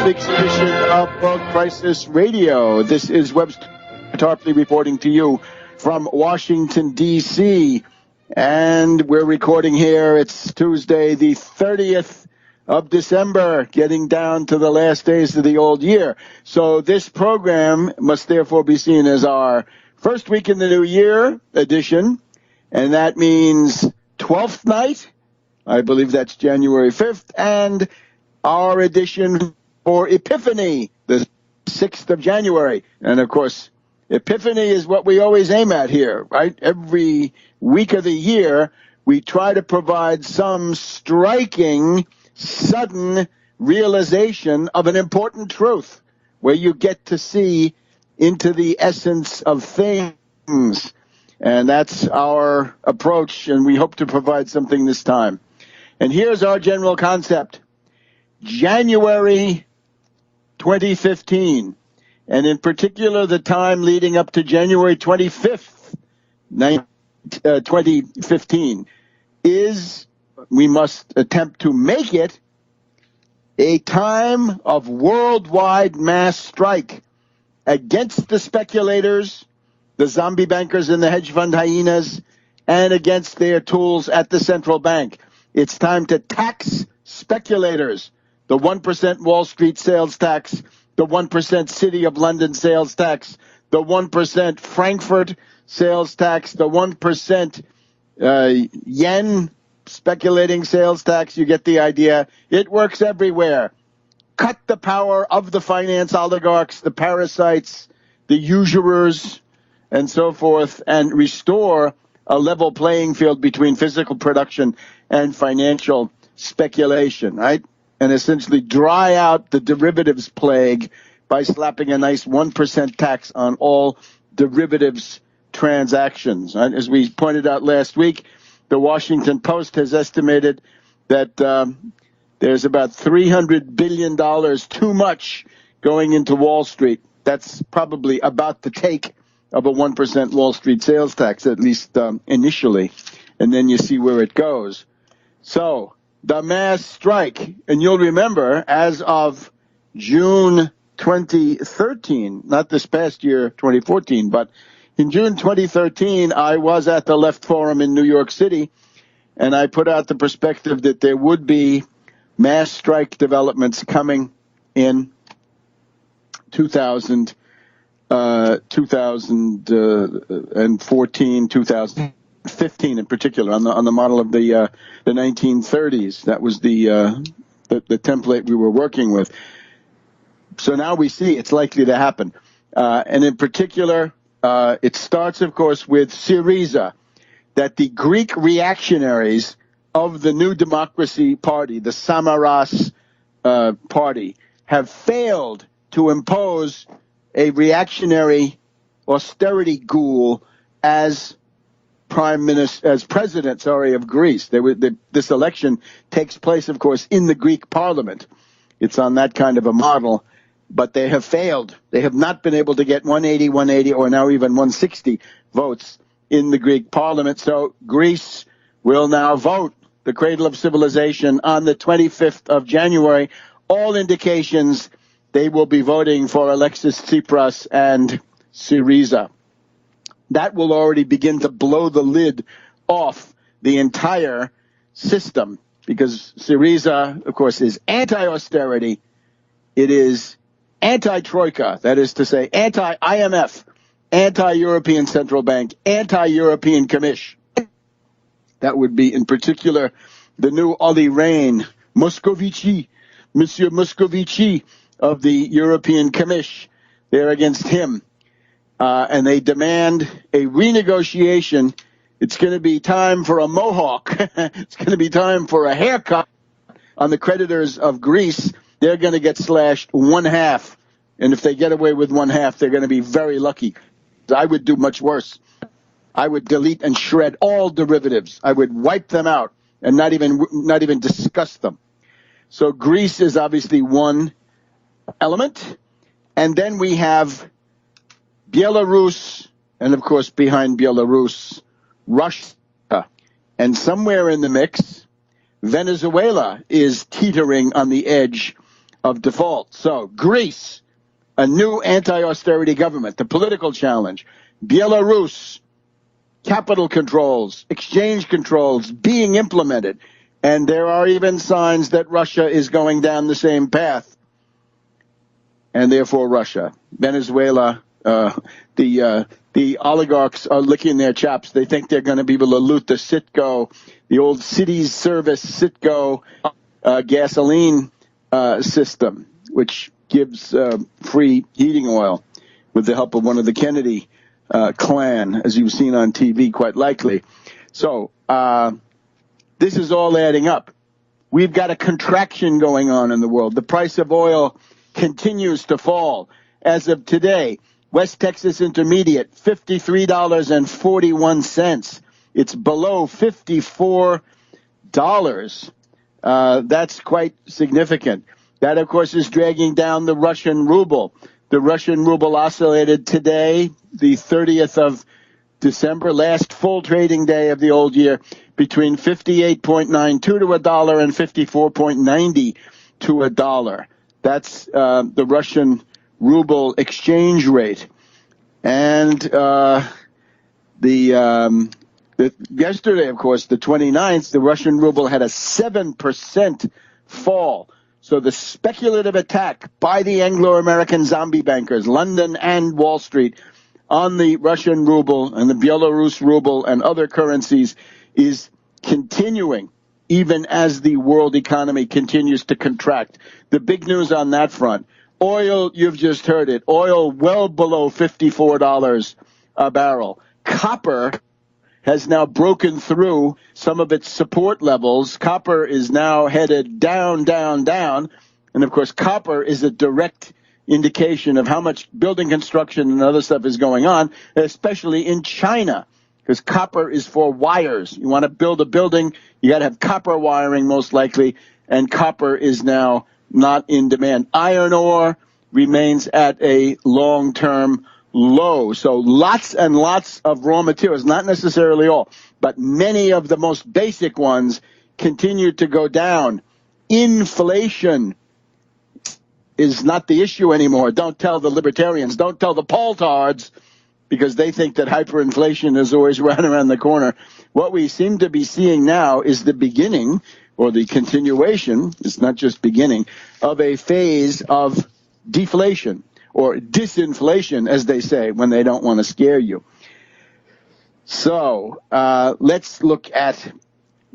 week's edition of World Crisis Radio. This is Webster Tarpley reporting to you from Washington, D.C., and we're recording here. It's Tuesday, the 30th of December, getting down to the last days of the old year. So this program must therefore be seen as our first week in the new year edition, and that means 12th night. I believe that's January 5th, and our edition for Epiphany, the 6th of January. And, of course, Epiphany is what we always aim at here, right? Every week of the year, we try to provide some striking, sudden realization of an important truth where you get to see into the essence of things. And that's our approach, and we hope to provide something this time. And here's our general concept. January 2015, and in particular the time leading up to January 25th, 2015, is, we must attempt to make it, a time of worldwide mass strike against the speculators, the zombie bankers and the hedge fund hyenas, and against their tools at the central bank. It's time to tax speculators. The 1% Wall Street sales tax, the 1% City of London sales tax, the 1% Frankfurt sales tax, the 1% yen speculating sales tax. You get the idea. It works everywhere. Cut the power of the finance oligarchs, the parasites, the usurers, and so forth, and restore a level playing field between physical production and financial speculation, right? And essentially dry out the derivatives plague by slapping a nice 1% tax on all derivatives transactions. Right? As we pointed out last week, the Washington Post has estimated that there's about $300 billion too much going into Wall Street. That's probably about the take of a 1% Wall Street sales tax, at least initially. And then you see where it goes. So the mass strike, and you'll remember, as of June 2013, not this past year, 2014, but in June 2013, I was at the Left Forum in New York City, and I put out the perspective that there would be mass strike developments coming in 2014, 2015 in particular, on the model of the 1930s. That was the template we were working with. So now we see it's likely to happen. And in particular, it starts, of course, with Syriza, that the Greek reactionaries of the New Democracy Party, the Samaras party, have failed to impose a reactionary austerity ghoul as president of Greece. This election takes place, of course, in the Greek parliament. It's on that kind of a model, but they have failed. They have not been able to get 180, or now even 160 votes in the Greek parliament. So Greece will now vote, the cradle of civilization, on the 25th of January. All indications they will be voting for Alexis Tsipras and Syriza. That will already begin to blow the lid off the entire system, because Syriza, of course, is anti-austerity. It is anti-Troika, that is to say, anti-IMF, anti-European Central Bank, anti-European Commission. That would be, in particular, the new Olli Rehn, Moscovici, Monsieur Moscovici of the European Commission. They're against him. And they demand a renegotiation. It's going to be time for a mohawk. It's going to be time for a haircut on the creditors of Greece. They're going to get slashed 1/2. And if they get away with 1/2, they're going to be very lucky. I would do much worse. I would delete and shred all derivatives. I would wipe them out and not even discuss them. So Greece is obviously one element. And then we have Belarus, and of course behind Belarus, Russia. And somewhere in the mix, Venezuela is teetering on the edge of default. So Greece, a new anti-austerity government, the political challenge. Belarus, capital controls, exchange controls being implemented. And there are even signs that Russia is going down the same path. And therefore Russia. Venezuela, the oligarchs are licking their chops. They think they're going to be able to loot the Citgo, the old cities service Citgo gasoline system, which gives free heating oil with the help of one of the Kennedy clan, as you've seen on TV, quite likely. So this is all adding up. We've got a contraction going on in the world. The price of oil continues to fall. As of today, West Texas Intermediate, $53.41. It's below $54. That's quite significant. That, of course, is dragging down the Russian ruble. The Russian ruble oscillated today, the 30th of December, last full trading day of the old year, between 58.92 to a dollar and 54.90 to a dollar. That's the Russian ruble exchange rate. And yesterday, of course, the 29th, the Russian ruble had a 7% fall. So the speculative attack by the Anglo-American zombie bankers, London and Wall Street, on the Russian ruble and the Belarus ruble and other currencies is continuing, even as the world economy continues to contract. The big news on that front, oil, you've just heard it, oil well below $54 a barrel. Copper has now broken through some of its support levels. Copper is now headed down, down, down. And, of course, copper is a direct indication of how much building construction and other stuff is going on, especially in China, because copper is for wires. You want to build a building, you got to have copper wiring most likely, and copper is now not in demand. Iron ore remains at a long-term low. So lots and lots of raw materials, not necessarily all, but many of the most basic ones continue to go down. Inflation is not the issue anymore. Don't tell the libertarians, don't tell the Poltards, because they think that hyperinflation is always right around the corner. What we seem to be seeing now is the beginning, or the continuation, it's not just beginning, of a phase of deflation, or disinflation, as they say, when they don't want to scare you. So let's look at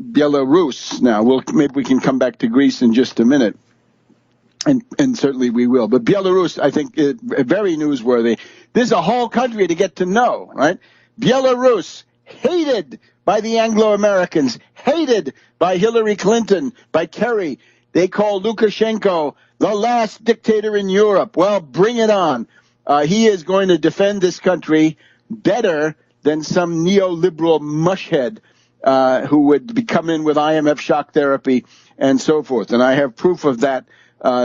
Belarus now. Maybe we can come back to Greece in just a minute. And certainly we will. But Belarus, I think, is very newsworthy. This is a whole country to get to know, right? Belarus, hated by the Anglo-Americans, hated by Hillary Clinton, by Kerry. They call Lukashenko the last dictator in Europe. Well, bring it on. He is going to defend this country better than some neoliberal mushhead who would come in with IMF shock therapy and so forth. And I have proof of that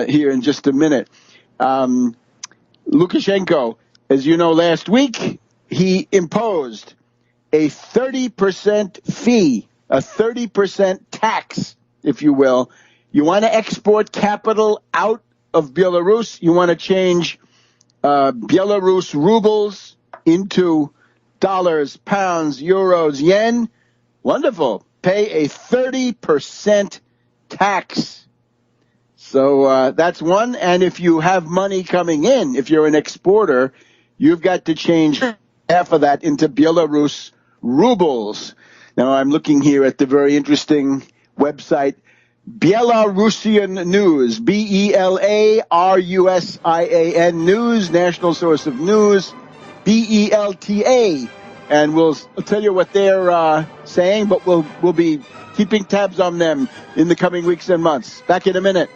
here in just a minute. Lukashenko, as you know, last week, he imposed a 30% fee, a 30% tax, if you will. You want to export capital out of Belarus? You want to change Belarus rubles into dollars, pounds, euros, yen? Wonderful. Pay a 30% tax. So that's one. And if you have money coming in, if you're an exporter, you've got to change half of that into Belarus rubles. Now, I'm looking here at the very interesting website, Belarusian News, Belarusian News, national source of news, BELTA. And we'll tell you what they're saying, but we'll be keeping tabs on them in the coming weeks and months. Back in a minute.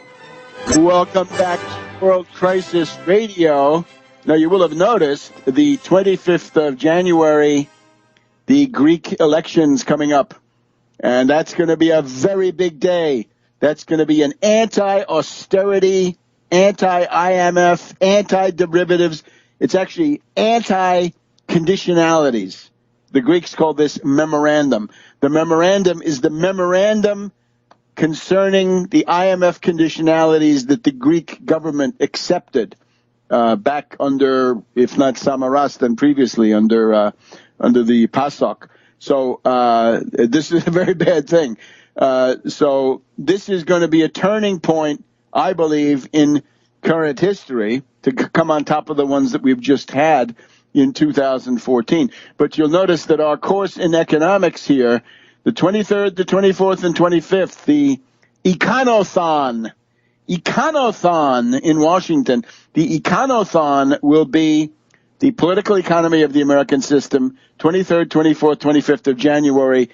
Welcome back to World Crisis Radio. Now, you will have noticed the 25th of January, the Greek elections coming up. And that's going to be a very big day. That's going to be an anti-austerity, anti-IMF, anti-derivatives. It's actually anti-conditionalities. The Greeks call this memorandum. The memorandum is the memorandum concerning the IMF conditionalities that the Greek government accepted back under, if not Samaras, then previously under the PASOK. So this is a very bad thing. So this is going to be a turning point, I believe, in current history to come on top of the ones that we've just had in 2014. But you'll notice that our course in economics here, the 23rd, the 24th, and 25th, the Econothon in Washington, the Econothon will be the political economy of the American system, 23rd, 24th, 25th of January.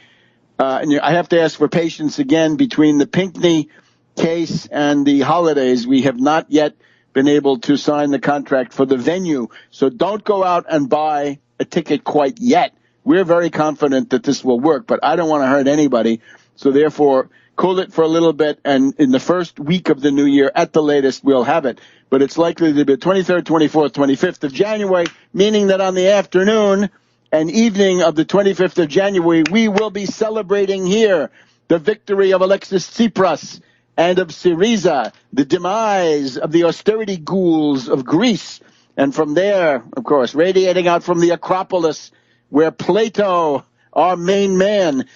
And I have to ask for patience again between the Pinkney case and the holidays. We have not yet been able to sign the contract for the venue. So don't go out and buy a ticket quite yet. We're very confident that this will work, but I don't want to hurt anybody. So therefore, cool it for a little bit, and in the first week of the new year, at the latest, we'll have it. But it's likely to be the 23rd, 24th, 25th of January, meaning that on the afternoon and evening of the 25th of January, we will be celebrating here the victory of Alexis Tsipras and of Syriza, the demise of the austerity ghouls of Greece. And from there, of course, radiating out from the Acropolis, where Plato, our main man,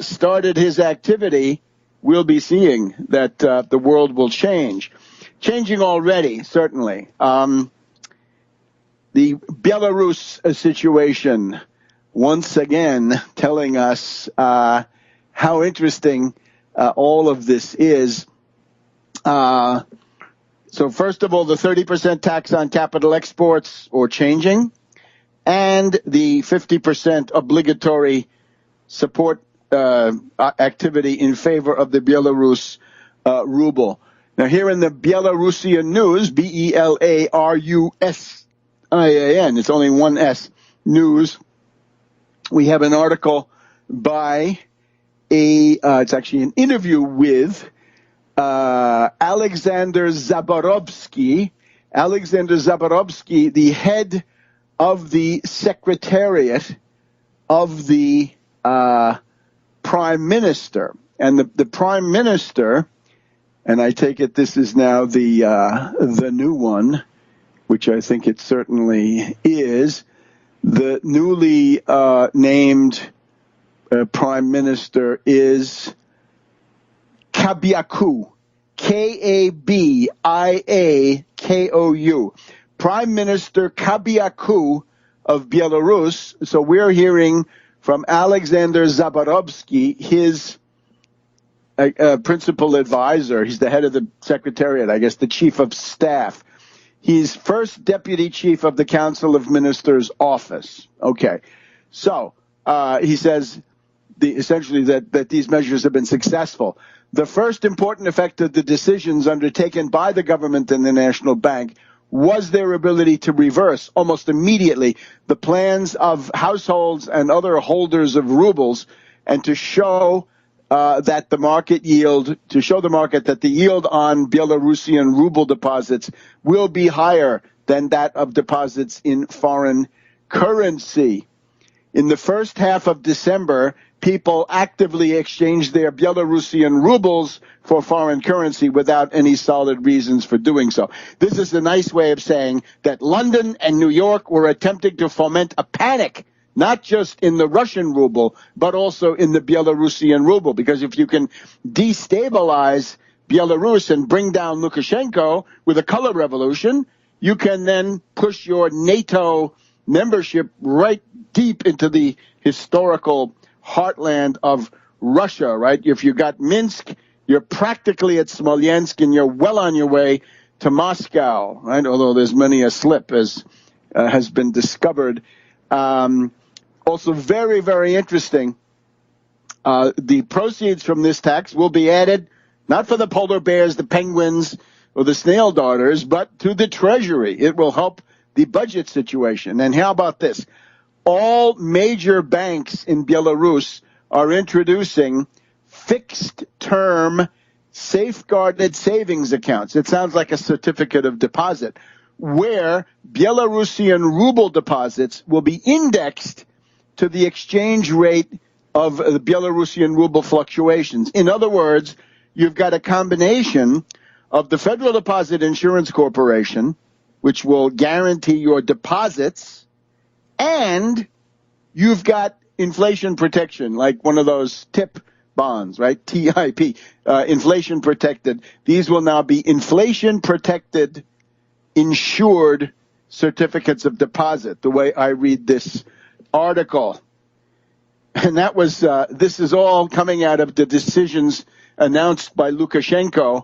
started his activity, we'll be seeing that the world will change. Changing already, certainly. The Belarus situation, once again, telling us how interesting all of this is. So first of all, the 30% tax on capital exports or changing, and the 50% obligatory support activity in favor of the Belarus ruble. Now, here in the Belarusian news, Belarusian, it's only one S, news, we have an article by it's actually an interview with Alexander Zaborovsky. Alexander Zaborovsky, the head of the Secretariat of the Prime Minister. And the Prime Minister, and I take it this is now the new one, which I think it certainly is, the newly named Prime Minister is Kabiakou, Kabiakou, Prime Minister Kabiakou of Belarus. So we're hearing from Alexander Zaborovsky, his principal advisor. He's the head of the Secretariat, I guess, the chief of staff. He's first deputy chief of the Council of Ministers office. Okay. So he says essentially that these measures have been successful. The first important effect of the decisions undertaken by the government and the National Bank was their ability to reverse almost immediately the plans of households and other holders of rubles, and to show that the market yield, to show the market that the yield on Belarusian ruble deposits will be higher than that of deposits in foreign currency. In the first half of December, people actively exchanged their Belarusian rubles for foreign currency without any solid reasons for doing so. This is a nice way of saying that London and New York were attempting to foment a panic, not just in the Russian ruble, but also in the Belarusian ruble. Because if you can destabilize Belarus and bring down Lukashenko with a color revolution, you can then push your NATO membership right deep into the historical heartland of Russia, right? If you got Minsk, you're practically at Smolensk, and you're well on your way to Moscow, right? Although there's many a slip, as has been discovered. Also very, very interesting, the proceeds from this tax will be added not for the polar bears, the penguins, or the snail darters, but to the Treasury. It will help the budget situation. And how about this? All major banks in Belarus are introducing fixed-term safeguarded savings accounts. It sounds like a certificate of deposit, where Belarusian ruble deposits will be indexed to the exchange rate of the Belarusian ruble fluctuations. In other words, you've got a combination of the Federal Deposit Insurance Corporation, which will guarantee your deposits, and you've got inflation protection, like one of those TIP bonds, right? TIP, inflation protected. These will now be inflation protected, insured certificates of deposit, the way I read this article. And that was, this is all coming out of the decisions announced by Lukashenko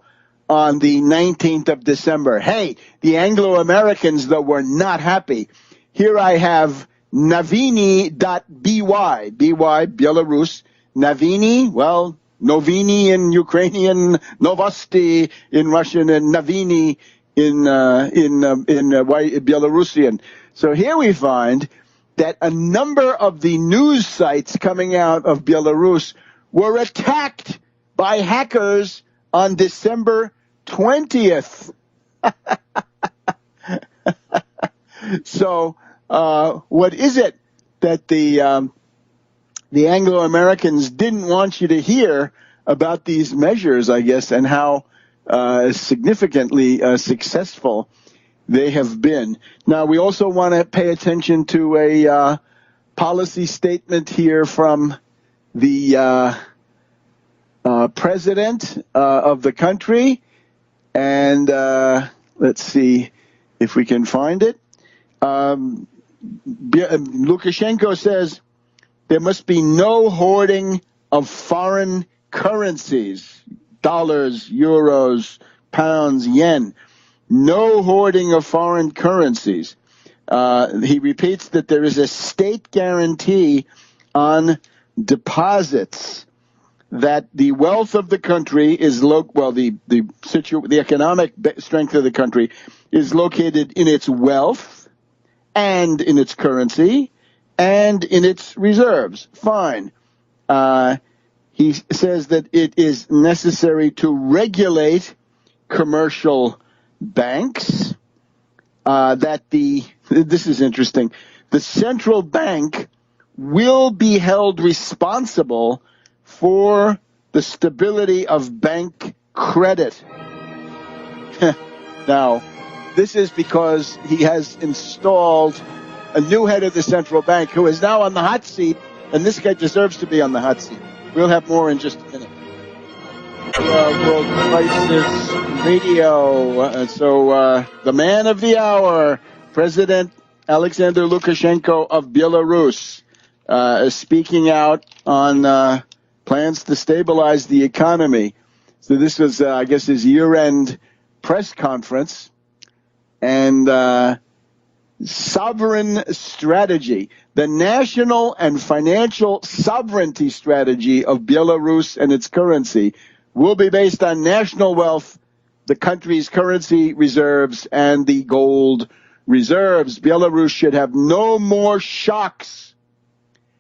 on the 19th of December. Hey, the Anglo-Americans, though, were not happy. Here I have Noviny.by, by Belarus. Noviny, well, Noviny in Ukrainian, Novosti in Russian, and Noviny in Belarusian. So here we find that a number of the news sites coming out of Belarus were attacked by hackers on December 20th. So what is it that the Anglo-Americans didn't want you to hear about these measures, I guess, and how significantly successful they have been? Now, we also want to pay attention to a policy statement here from the president of the country. And let's see if we can find it. Lukashenko says there must be no hoarding of foreign currencies, dollars, euros, pounds, yen. No hoarding of foreign currencies. He repeats that there is a state guarantee on deposits, that the wealth of the country is the economic strength of the country is located in its wealth and in its currency and in its reserves. Fine. He says that it is necessary to regulate commercial banks, this is interesting, the central bank will be held responsible for the stability of bank credit. Now, this is because he has installed a new head of the central bank who is now on the hot seat, and this guy deserves to be on the hot seat. We'll have more in just a minute. World Crisis Radio. The man of the hour, President Alexander Lukashenko of Belarus, is speaking out on plans to stabilize the economy. So this was, I guess, his year-end press conference. And sovereign strategy, the national and financial sovereignty strategy of Belarus and its currency will be based on national wealth, the country's currency reserves, and the gold reserves. Belarus should have no more shocks.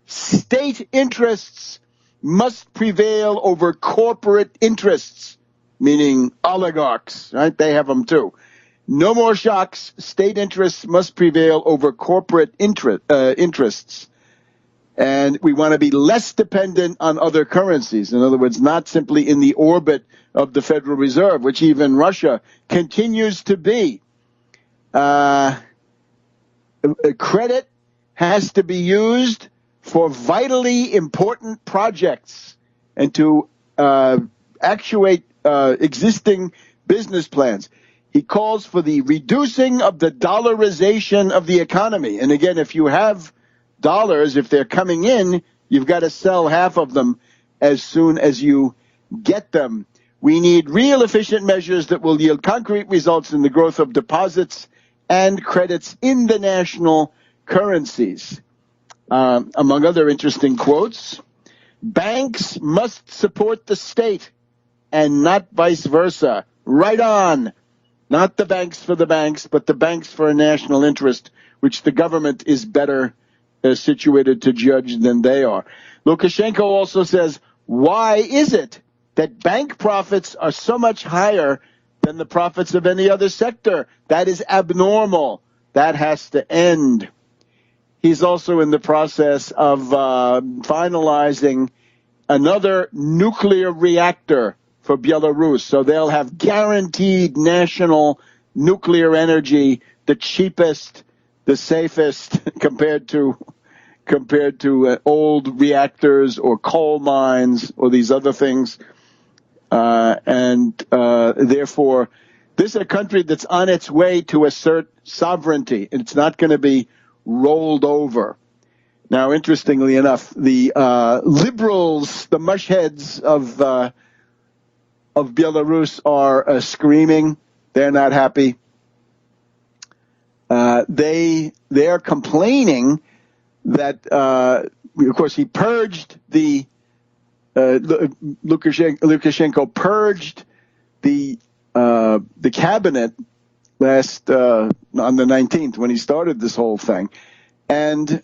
State interests must prevail over corporate interests, meaning oligarchs, right? They have them too. No more shocks. State interests must prevail over corporate interests. And we want to be less dependent on other currencies. In other words, not simply in the orbit of the Federal Reserve, which even Russia continues to be. Credit has to be used for vitally important projects and to actuate existing business plans. He calls for the reducing of the dollarization of the economy. And again, if you have dollars, if they're coming in, you've got to sell half of them as soon as you get them. We need real efficient measures that will yield concrete results in the growth of deposits and credits in the national currencies. Among other interesting quotes, banks must support the state and not vice versa. Right on. Not the banks for the banks, but the banks for a national interest, which the government is better situated to judge than they are. Lukashenko also says, why is it that bank profits are so much higher than the profits of any other sector? That is abnormal. That has to end. He's also in the process of finalizing another nuclear reactor for Belarus. So they'll have guaranteed national nuclear energy, the cheapest, the safest compared to old reactors or coal mines or these other things. Therefore, this is a country that's on its way to assert sovereignty. It's not going to be rolled over. Now, interestingly enough, the liberals, the mushheads of Belarus are screaming. They're not happy. They are complaining that, of course, he purged the Lukashenko purged the cabinet last on the 19th when he started this whole thing, and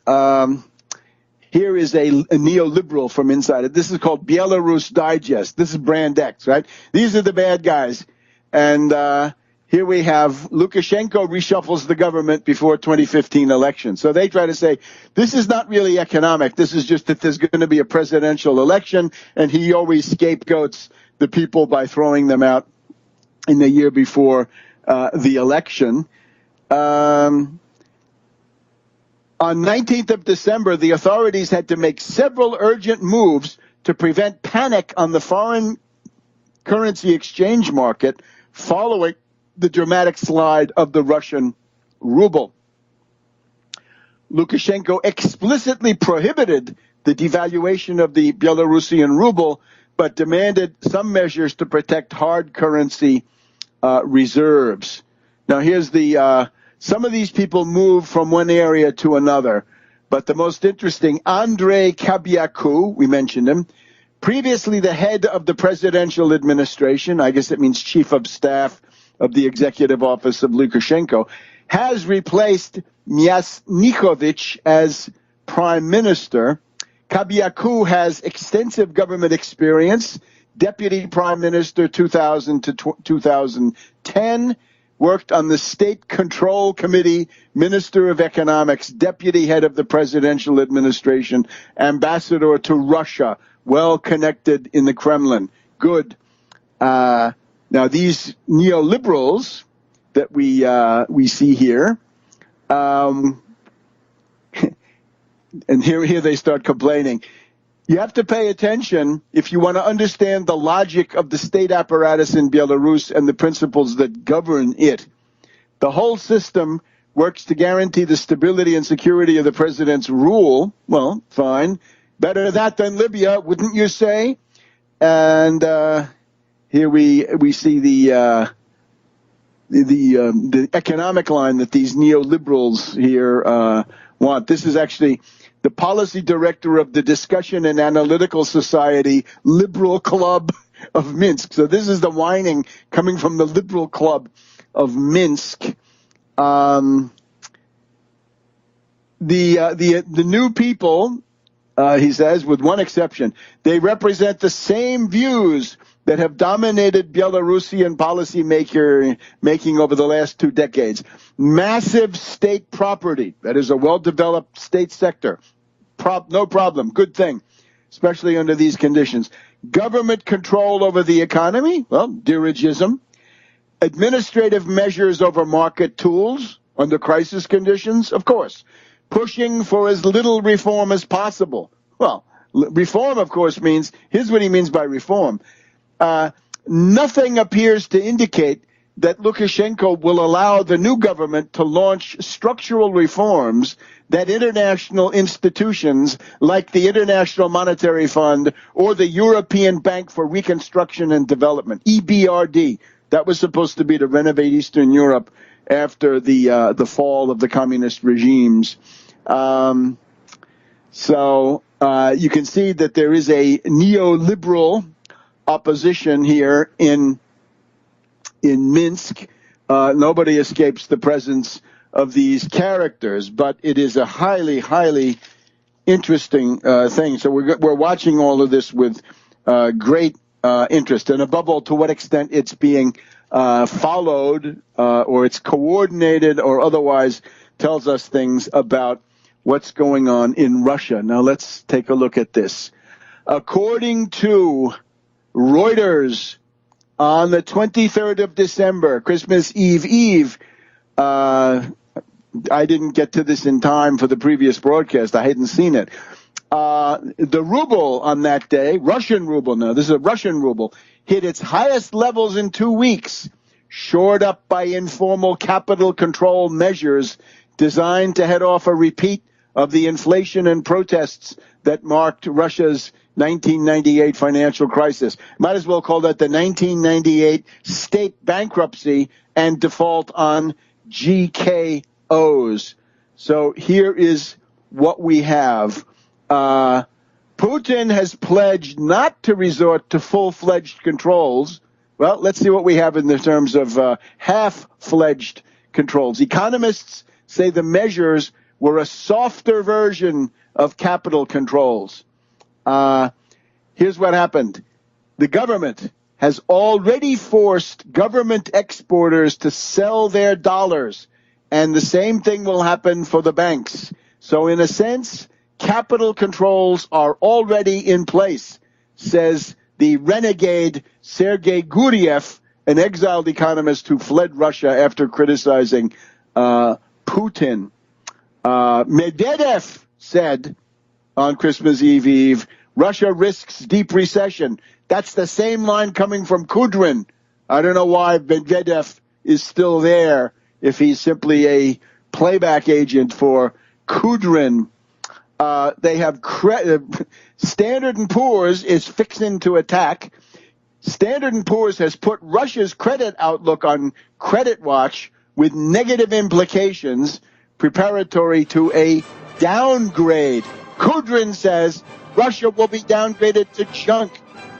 here is a neoliberal from inside it. This is called Belarus Digest. This is Brand X, right? These are the bad guys, and here we have Lukashenko reshuffles the government before 2015 election. So they try to say, this is not really economic. This is just that there's going to be a presidential election, and he always scapegoats the people by throwing them out in the year before the election. On 19th of December, the authorities had to make several urgent moves to prevent panic on the foreign currency exchange market following the dramatic slide of the Russian ruble. Lukashenko explicitly prohibited the devaluation of the Belarusian ruble, but demanded some measures to protect hard currency reserves. Now, here's some of these people move from one area to another, but the most interesting, Andrei Kabyaku, we mentioned him, previously the head of the presidential administration, I guess it means chief of staff of the executive office of Lukashenko, has replaced Myasnikovich as prime minister. Kabyaku has extensive government experience, deputy prime minister 2000 to 2010, worked on the State Control Committee, Minister of Economics, deputy head of the presidential administration, ambassador to Russia, well connected in the Kremlin. Good. Now, these neoliberals that we see here, and here they start complaining. You have to pay attention if you want to understand the logic of the state apparatus in Belarus and the principles that govern it. The whole system works to guarantee the stability and security of the president's rule. Well, fine. Better that than Libya, wouldn't you say? And here we see the economic line that these neoliberals here want. This is actually the policy director of the Discussion and Analytical Society Liberal Club of Minsk. So this is the whining coming from the Liberal Club of Minsk. The new people, he says, with one exception, they represent the same views that have dominated Belarusian policy making over the last 2 decades. Massive state property, that is a well-developed state sector. No problem, good thing, especially under these conditions. Government control over the economy, well, dirigism. Administrative measures over market tools under crisis conditions, of course. Pushing for as little reform as possible. Well, reform, of course, means, here's what he means by reform. Nothing appears to indicate that Lukashenko will allow the new government to launch structural reforms that international institutions like the International Monetary Fund or the European Bank for Reconstruction and Development, EBRD, that was supposed to be to renovate Eastern Europe after the fall of the communist regimes. So you can see that there is a neoliberal opposition here in Minsk. Nobody escapes the presence of these characters, but it is a highly, highly interesting thing. So we're watching all of this with great interest, and above all, to what extent it's being followed or it's coordinated or otherwise tells us things about what's going on in Russia. Now let's take a look at this. According to Reuters, On the 23rd of December, Christmas Eve, I didn't get to this in time for the previous broadcast. I hadn't seen it. The ruble on that day, Russian ruble now, this is a Russian ruble, hit its highest levels in 2 weeks, shored up by informal capital control measures designed to head off a repeat of the inflation and protests that marked Russia's 1998 financial crisis. Might as well call that the 1998 state bankruptcy and default on GKOs. So here is what we have. Putin has pledged not to resort to full-fledged controls. Well, let's see what we have in the terms of half-fledged controls. Economists say the measures were a softer version of capital controls. Here's what happened. The government has already forced government exporters to sell their dollars, and the same thing will happen for the banks. So in a sense, capital controls are already in place, says the renegade Sergei Guriev, an exiled economist who fled Russia after criticizing Putin. Medvedev said on Christmas Eve, Russia risks deep recession. That's the same line coming from Kudrin. I don't know why Medvedev is still there if he's simply a playback agent for Kudrin. They have Standard & Poor's is fixing to attack. Standard & Poor's has put Russia's credit outlook on Credit Watch with negative implications preparatory to a downgrade. Kudrin says Russia will be downgraded to junk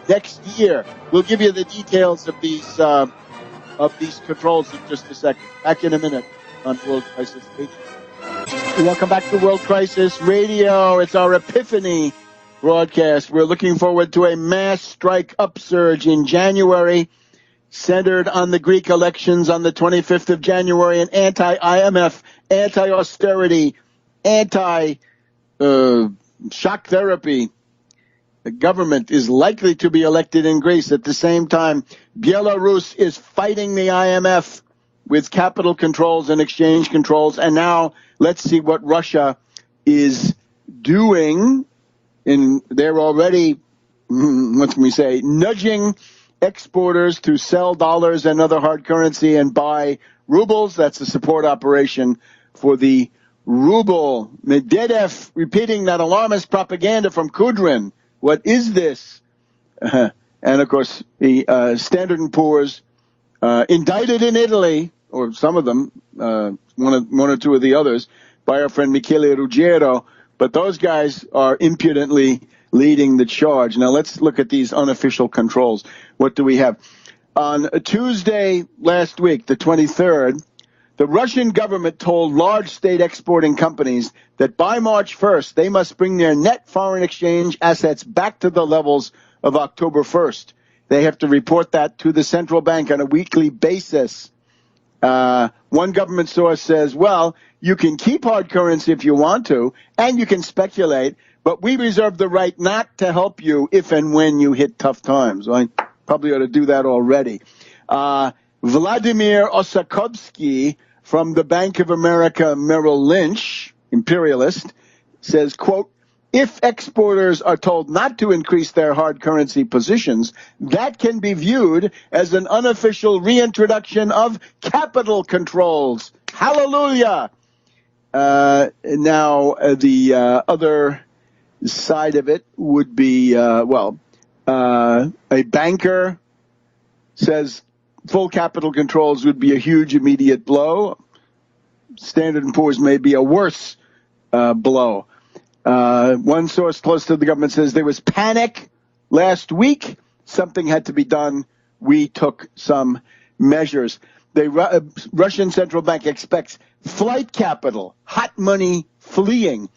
next year. We'll give you the details of these controls in just a second. Back in a minute on World Crisis Radio. Welcome back to World Crisis Radio. It's our Epiphany broadcast. We're looking forward to a mass strike upsurge in January, centered on the Greek elections on the 25th of January, and anti-IMF, anti-austerity, anti-shock therapy. The government is likely to be elected in Greece. At the same time, Belarus is fighting the IMF with capital controls and exchange controls. And now let's see what Russia is doing. And they're already, what can we say, nudging exporters to sell dollars and other hard currency and buy rubles. That's a support operation for the ruble. Medvedev repeating that alarmist propaganda from Kudrin. What is this? And, of course, the Standard & Poor's indicted in Italy, or some of them, one or two of the others, by our friend Michele Ruggiero. But those guys are impudently leading the charge. Now, let's look at these unofficial controls. What do we have? On a Tuesday last week, the 23rd, the Russian government told large state exporting companies that by March 1st, they must bring their net foreign exchange assets back to the levels of October 1st. They have to report that to the central bank on a weekly basis. One government source says, well, you can keep hard currency if you want to, and you can speculate, but we reserve the right not to help you if and when you hit tough times. I probably ought to do that already. Vladimir Osakovsky from the Bank of America Merrill Lynch, imperialist, says, quote, if exporters are told not to increase their hard currency positions, that can be viewed as an unofficial reintroduction of capital controls. Hallelujah! Now, the other side of it would be, a banker says full capital controls would be a huge immediate blow. Standard & Poor's may be a worse blow. One source close to the government says there was panic last week. Something had to be done. We took some measures. The Russian central bank expects flight capital, hot money fleeing,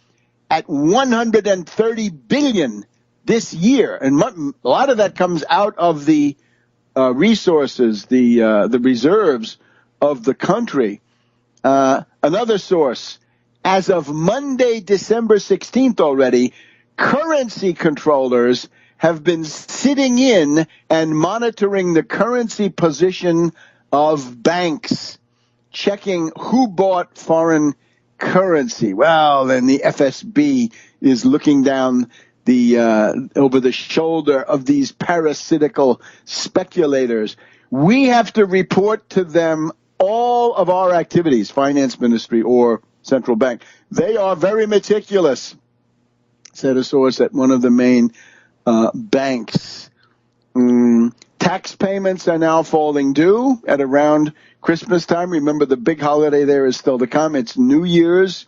at $130 billion this year. And a lot of that comes out of the resources, the reserves of the country. Another source, as of Monday, December 16th already, currency controllers have been sitting in and monitoring the currency position of banks, checking who bought foreign currency. Well, then the FSB is looking down the over the shoulder of these parasitical speculators. We have to report to them all of our activities, finance ministry or central bank. They are very meticulous, said a source at one of the main banks. Tax payments are now falling due at around Christmas time. Remember, the big holiday there is still to come. It's New Year's.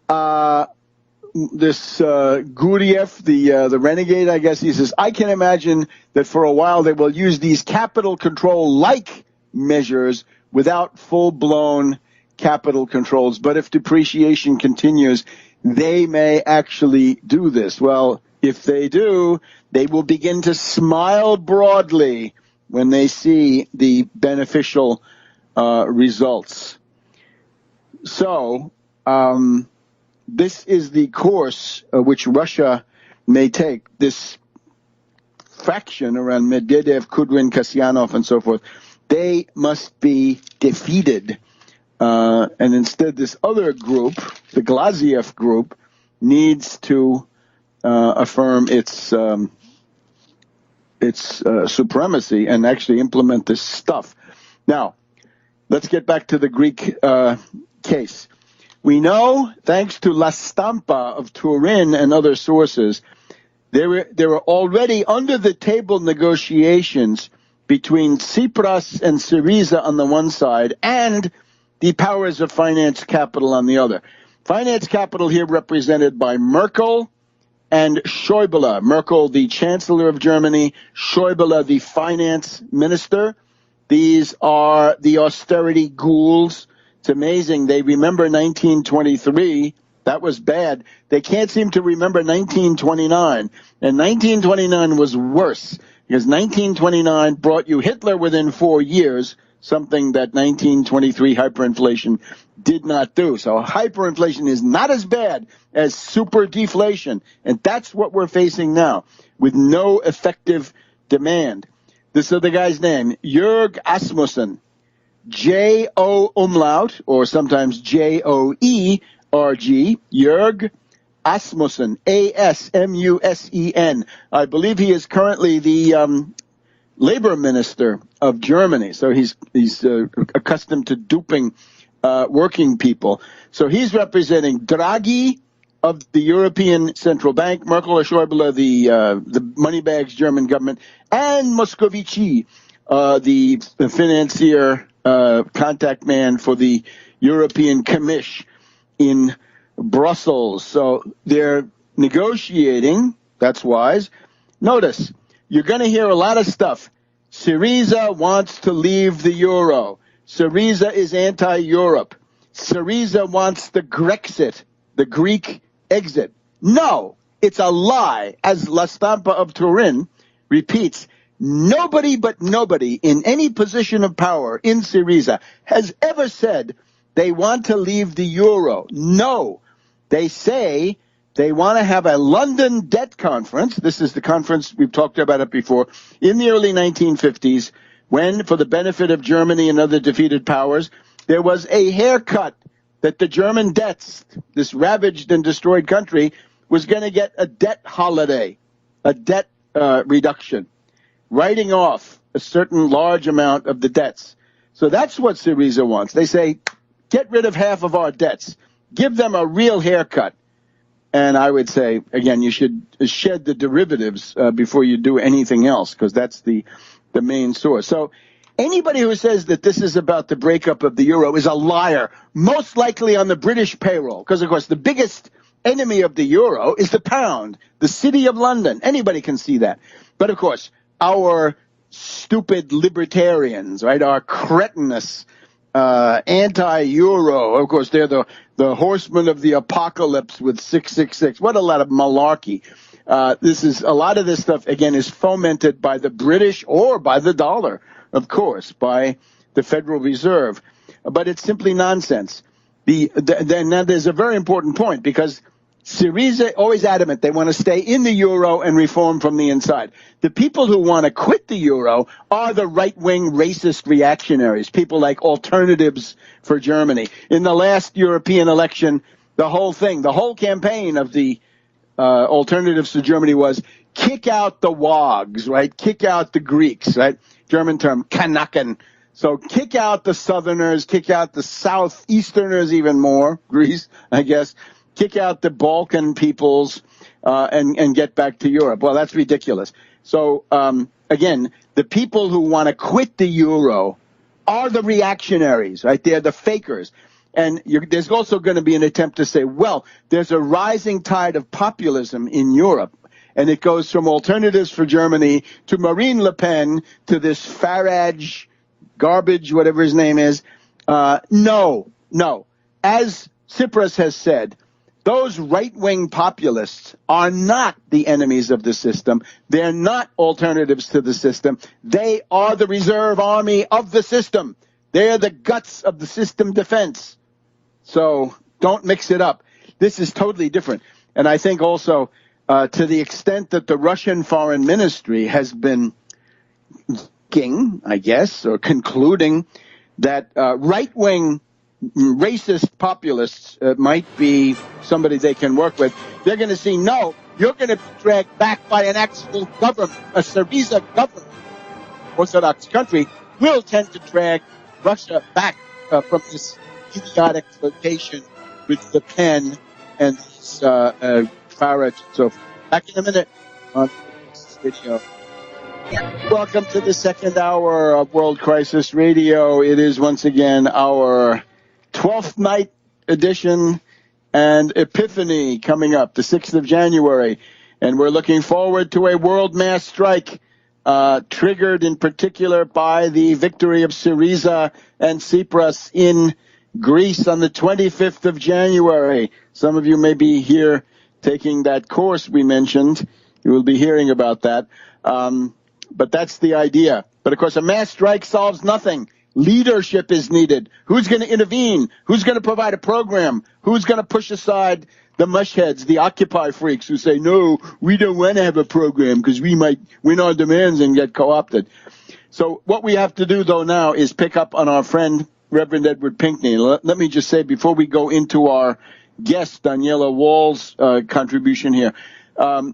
This Guriev, the renegade, I guess, he says, I can imagine that for a while they will use these capital control-like measures without full-blown capital controls. But if depreciation continues, they may actually do this. Well, if they do, they will begin to smile broadly when they see the beneficial results. So, this is the course which Russia may take. This faction around Medvedev, Kudrin, Kasyanov, and so forth, they must be defeated. And instead, this other group, the Glaziev group, needs to affirm its supremacy and actually implement this stuff. Now, let's get back to the Greek case. We know, thanks to La Stampa of Turin and other sources, there were already under-the-table negotiations between Tsipras and Syriza on the one side and the powers of finance capital on the other. Finance capital here represented by Merkel and Schäuble. Merkel, the Chancellor of Germany, Schäuble, the finance minister. These are the austerity ghouls. It's amazing. They remember 1923. That was bad. They can't seem to remember 1929. And 1929 was worse because 1929 brought you Hitler within 4 years, something that 1923 hyperinflation did not do. So hyperinflation is not as bad as super deflation. And that's what we're facing now with no effective demand. This is the guy's name, Jörg Asmussen. J-O umlaut, or sometimes J-O-E-R-G, Jörg Asmussen, A-S-M-U-S-E-N. I believe he is currently the labor minister of Germany, so he's accustomed to duping working people. So he's representing Draghi of the European Central Bank, Merkel or Schäuble, the moneybags German government, and Moscovici, the financier, contact man for the European Commission in Brussels. So they're negotiating. That's wise. Notice, you're going to hear a lot of stuff. Syriza wants to leave the euro. Syriza is anti-Europe. Syriza wants the Grexit, the Greek exit. No, it's a lie. As La Stampa of Turin repeats, nobody but nobody in any position of power in Syriza has ever said they want to leave the euro. No, they say they want to have a London debt conference. This is the conference, we've talked about it before, in the early 1950s, when, for the benefit of Germany and other defeated powers, there was a haircut that the German debts, this ravaged and destroyed country, was going to get a debt holiday, a debt reduction, writing off a certain large amount of the debts. So that's what Syriza wants. They say, get rid of half of our debts. Give them a real haircut. And I would say, again, you should shed the derivatives before you do anything else, because that's the main source. So anybody who says that this is about the breakup of the euro is a liar, most likely on the British payroll, because, of course, the biggest enemy of the euro is the pound, the city of London. Anybody can see that. But, of course, our stupid libertarians, right, our cretinous anti-euro, of course, they're the horsemen of the apocalypse with 666. What a lot of malarkey. A lot of this stuff, again, is fomented by the British or by the dollar, of course, by the Federal Reserve. But it's simply nonsense. Now there's a very important point, because Syriza, always adamant, they want to stay in the euro and reform from the inside. The people who want to quit the euro are the right-wing racist reactionaries, people like Alternatives for Germany. In the last European election, the whole campaign of the Alternatives to Germany was kick out the Wogs, right? Kick out the Greeks, right? German term, Kanaken. So kick out the Southerners, kick out the Southeasterners even more, Greece, I guess. Kick out the Balkan peoples and get back to Europe. Well, that's ridiculous. So, again, the people who want to quit the euro are the reactionaries, right? They're the fakers. And there's also going to be an attempt to say, well, there's a rising tide of populism in Europe. And it goes from Alternatives for Germany to Marine Le Pen to this Farage garbage, whatever his name is. No. As Tsipras has said, those right-wing populists are not the enemies of the system. They're not alternatives to the system. They are the reserve army of the system. They're the guts of the system defense. So don't mix it up. This is totally different. And I think also to the extent that the Russian foreign ministry has been I guess, or concluding that right-wing racist populists might be somebody they can work with, they're going to see, no, you're going to be dragged back by an actual government. A Syriza government, Orthodox country, will tend to drag Russia back from this idiotic flirtation with Le Pen and these Farage and so forth. Back in a minute on this video. Welcome to the second hour of World Crisis Radio. It is once again our 12th night edition and Epiphany coming up, the 6th of January. And we're looking forward to a world mass strike, triggered in particular by the victory of Syriza and Tsipras in Greece on the 25th of January. Some of you may be here taking that course we mentioned. You will be hearing about that. But that's the idea. But, of course, a mass strike solves nothing. Leadership is needed. Who's going to intervene? Who's going to provide a program? Who's going to push aside the mushheads, the Occupy freaks who say, no, we don't want to have a program because we might win our demands and get co-opted. So what we have to do, though, now is pick up on our friend, Reverend Edward Pinkney. Let me just say, before we go into our guest, Daniela Wall's contribution here,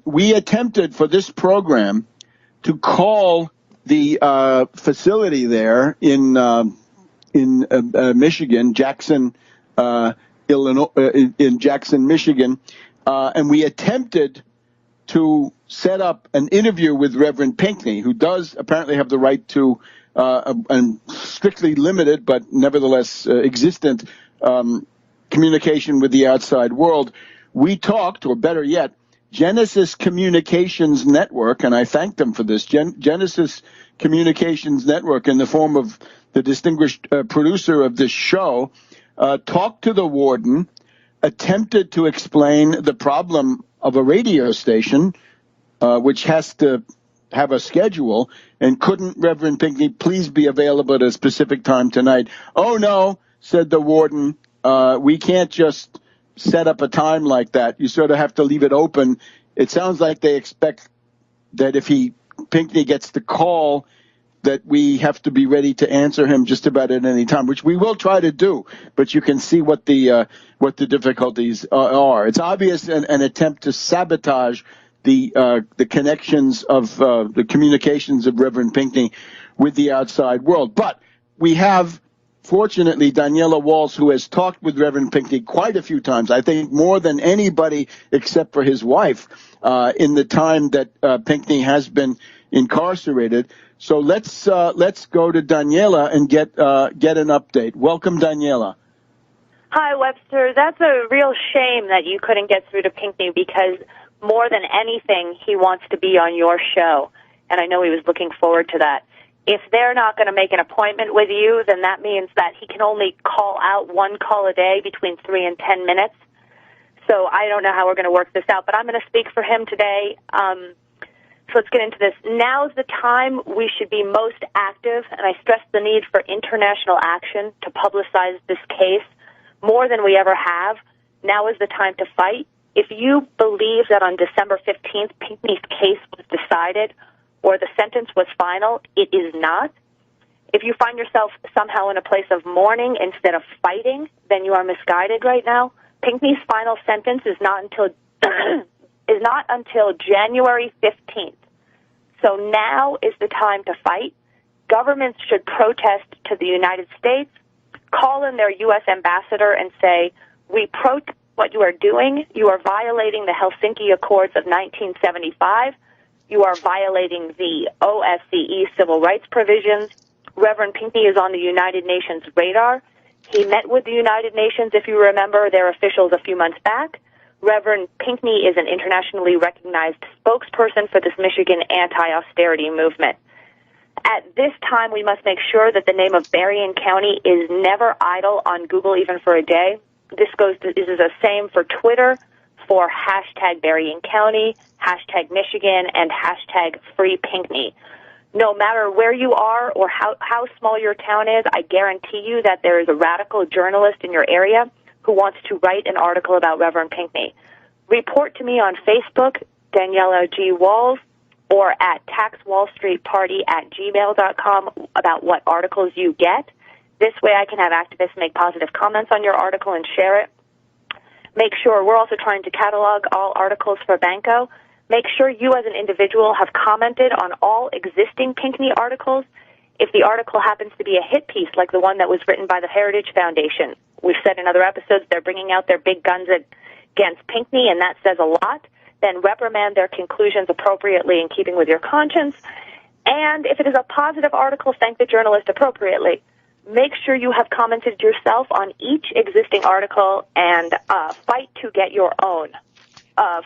we attempted for this program to call the facility there in Michigan, Jackson, Illinois, in Jackson, Michigan, and we attempted to set up an interview with Reverend Pinkney, who does apparently have the right to, and strictly limited but nevertheless existent communication with the outside world. We talked, or better yet, Genesis Communications Network, and I thank them for this, Genesis Communications Network, in the form of the distinguished producer of this show, talked to the warden, attempted to explain the problem of a radio station, which has to have a schedule, and couldn't Reverend Pinkney please be available at a specific time tonight? Oh, no, said the warden, we can't just set up a time like that. You sort of have to leave it open. It sounds like they expect that if Pinkney gets the call, that we have to be ready to answer him just about at any time, which we will try to do. But you can see what the difficulties are. It's obvious an attempt to sabotage the connections of the communications of Reverend Pinkney with the outside world. But we have, fortunately, Daniela Walls, who has talked with Reverend Pinkney quite a few times, I think more than anybody except for his wife, in the time that Pinkney has been incarcerated. So let's go to Daniela and get an update. Welcome, Daniela. Hi, Webster. That's a real shame that you couldn't get through to Pinkney, because more than anything, he wants to be on your show, and I know he was looking forward to that. If they're not going to make an appointment with you, then that means that he can only call out one call a day between 3 and 10 minutes. So I don't know how we're going to work this out, but I'm going to speak for him today. So let's get into this. Now's the time we should be most active, and I stress the need for international action to publicize this case more than we ever have. Now is the time to fight. If you believe that on December 15th, Pinkney's case was decided or the sentence was final, it is not. If you find yourself somehow in a place of mourning instead of fighting, then you are misguided right now. Pinkney's final sentence is not until January 15th. So now is the time to fight. Governments should protest to the United States, call in their U.S. ambassador and say, we protest what you are doing. You are violating the Helsinki Accords of 1975. You are violating the OSCE civil rights provisions. Reverend Pinkney is on the United Nations radar. He met with the United Nations, if you remember, their officials a few months back. Reverend Pinkney is an internationally recognized spokesperson for this Michigan anti-austerity movement. At this time, we must make sure that the name of Berrien County is never idle on Google, even for a day. This is the same for Twitter, for hashtag Berrien County, hashtag Michigan, and hashtag Free Pinkney. No matter where you are or how small your town is, I guarantee you that there is a radical journalist in your area who wants to write an article about Reverend Pinkney. Report to me on Facebook, Daniela G. Walls, or at taxwallstreetparty@gmail.com about what articles you get. This way I can have activists make positive comments on your article and share it. Make sure we're also trying to catalog all articles for Banco. Make sure you as an individual have commented on all existing Pinkney articles. If the article happens to be a hit piece like the one that was written by the Heritage Foundation, we've said in other episodes they're bringing out their big guns against Pinkney, and that says a lot, then reprimand their conclusions appropriately in keeping with your conscience. And if it is a positive article, thank the journalist appropriately. Make sure you have commented yourself on each existing article and fight to get your own.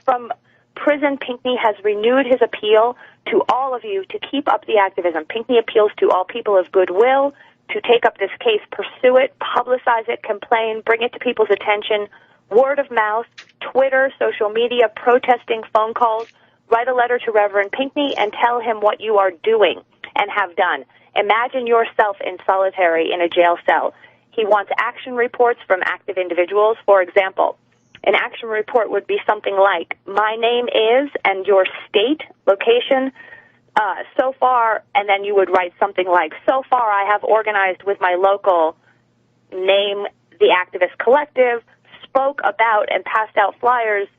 From prison, Pinkney has renewed his appeal to all of you to keep up the activism. Pinkney appeals to all people of goodwill to take up this case, pursue it, publicize it, complain, bring it to people's attention, word of mouth, Twitter, social media, protesting, phone calls. Write a letter to Reverend Pinkney and tell him what you are doing and have done. Imagine yourself in solitary in a jail cell. He wants action reports from active individuals. For example, an action report would be something like, my name is, and your state, location, so far, and then you would write something like, so far I have organized with my local name, the Activist Collective, spoke about and passed out flyers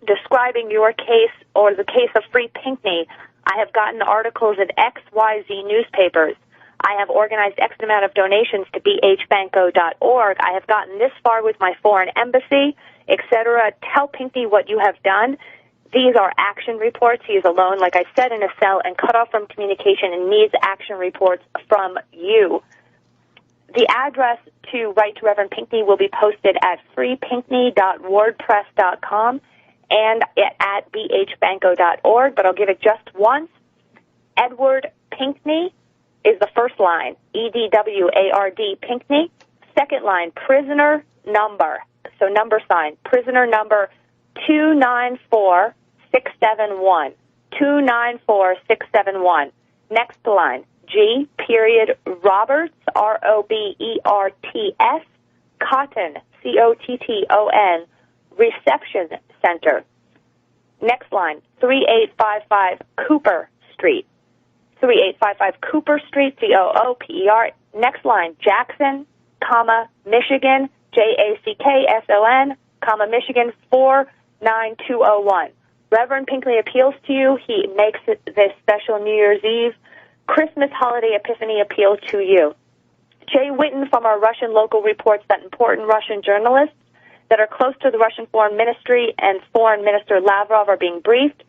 describing your case or the case of Free Pinkney. I have gotten articles in XYZ newspapers. I have organized X amount of donations to bhbanco.org. I have gotten this far with my foreign embassy, etc. Tell Pinkney what you have done. These are action reports. He is alone, like I said, in a cell and cut off from communication and needs action reports from you. The address to write to Reverend Pinkney will be posted at freepinkney.wordpress.com and at bhbanco.org, but I'll give it just once. Edward Pinkney is the first line, EDWARD Pinkney. Second line, prisoner number, so number sign, prisoner number 294671, 294671. Next line, G. Roberts, ROBERTS, Cotton, COTTON, Reception Center. Next line, 3855 Cooper Street. 3855 Cooper Street, COOPER. Next line, Jackson, Michigan, JACKSON, Michigan 49201. Reverend Pinkney appeals to you. He makes this special New Year's Eve Christmas holiday epiphany appeal to you. Jay Witten from our Russian local reports that important Russian journalists that are close to the Russian Foreign Ministry and Foreign Minister Lavrov are being briefed.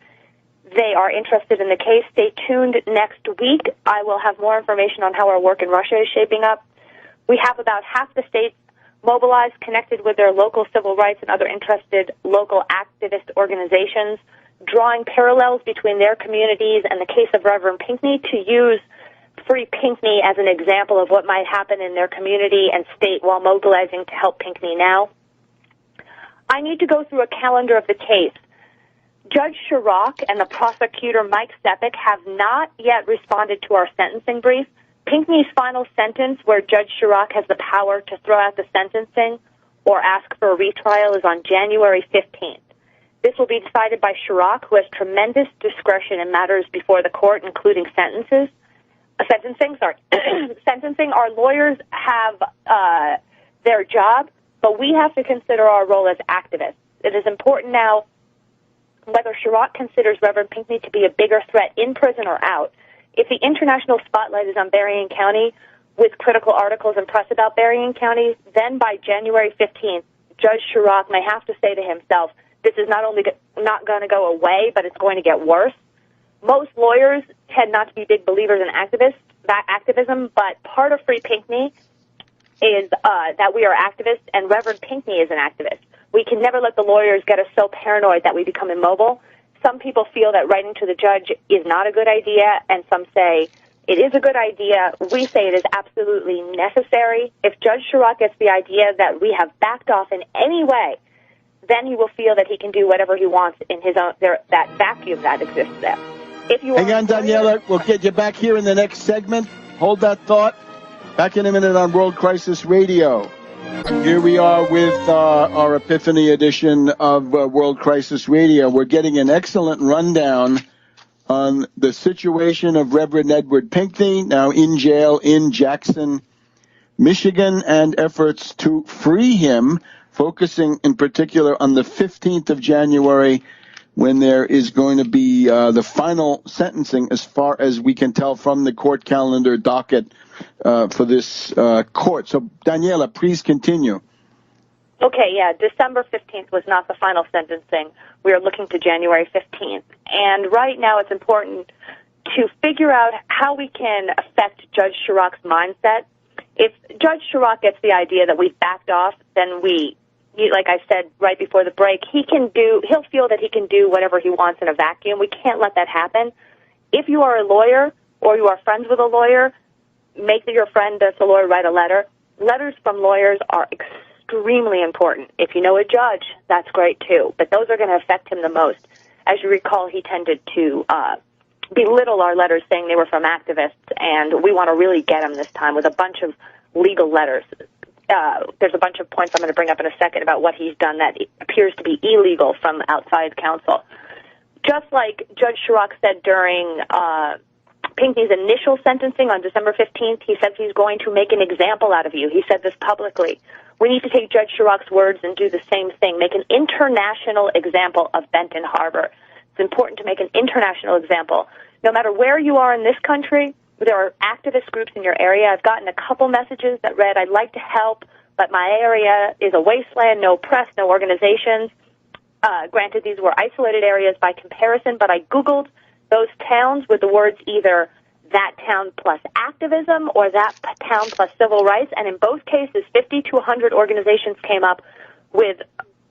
They are interested in the case. Stay tuned next week. I will have more information on how our work in Russia is shaping up. We have about half the states mobilized, connected with their local civil rights and other interested local activist organizations, drawing parallels between their communities and the case of Reverend Pinkney to use Free Pinkney as an example of what might happen in their community and state while mobilizing to help Pinkney now. I need to go through a calendar of the case. Judge Chirac and the prosecutor Mike Sepik have not yet responded to our sentencing brief. Pinkney's final sentence, where Judge Chirac has the power to throw out the sentencing or ask for a retrial, is on January 15th. This will be decided by Chirac, who has tremendous discretion in matters before the court, including sentencing. Sentencing. Our lawyers have their job, but we have to consider our role as activists. It is important now whether Chirac considers Reverend Pinkney to be a bigger threat in prison or out. If the international spotlight is on Berrien County with critical articles and press about Berrien County, then by January 15th, Judge Chirac may have to say to himself, this is not only not going to go away, but it's going to get worse. Most lawyers tend not to be big believers in activism, but part of Free Pinkney is that we are activists, and Reverend Pinkney is an activist. We can never let the lawyers get us so paranoid that we become immobile. Some people feel that writing to the judge is not a good idea, and some say it is a good idea. We say it is absolutely necessary. If Judge Chirac gets the idea that we have backed off in any way, then he will feel that he can do whatever he wants in his own that vacuum that exists there. If you Hang on, Daniela. We'll get you back here in the next segment. Hold that thought. Back in a minute on World Crisis Radio. Here we are with our Epiphany edition of World Crisis Radio. We're getting an excellent rundown on the situation of Reverend Edward Pinkney, now in jail in Jackson, Michigan, and efforts to free him, focusing in particular on the 15th of January, when there is going to be the final sentencing, as far as we can tell from the court calendar docket for this court. So, Daniela, please continue. Okay, yeah, December 15th was not the final sentencing. We are looking to January 15th. And right now it's important to figure out how we can affect Judge Chirac's mindset. If Judge Chirac gets the idea that we've backed off, then like I said right before the break, he'll feel that he can do whatever he wants in a vacuum. We can't let that happen. If you are a lawyer or you are friends with a lawyer, make your friend that's a lawyer write a letter. Letters from lawyers are extremely important. If you know a judge, that's great too, but those are going to affect him the most. As you recall, he tended to belittle our letters, saying they were from activists, and we want to really get him this time with a bunch of legal letters. There's a bunch of points I'm going to bring up in a second about what he's done that appears to be illegal from outside counsel. Just like Judge Chirac said during Pinkney's initial sentencing on December 15th, he says he's going to make an example out of you. He said this publicly. We need to take Judge Chirac's words and do the same thing, make an international example of Benton Harbor. It's important to make an international example. No matter where you are in this country, there are activist groups in your area. I've gotten a couple messages that read, I'd like to help, but my area is a wasteland, no press, no organizations. Granted, these were isolated areas by comparison, but I Googled those towns with the words either that town plus activism or that town plus civil rights, and in both cases, 50 to 100 organizations came up with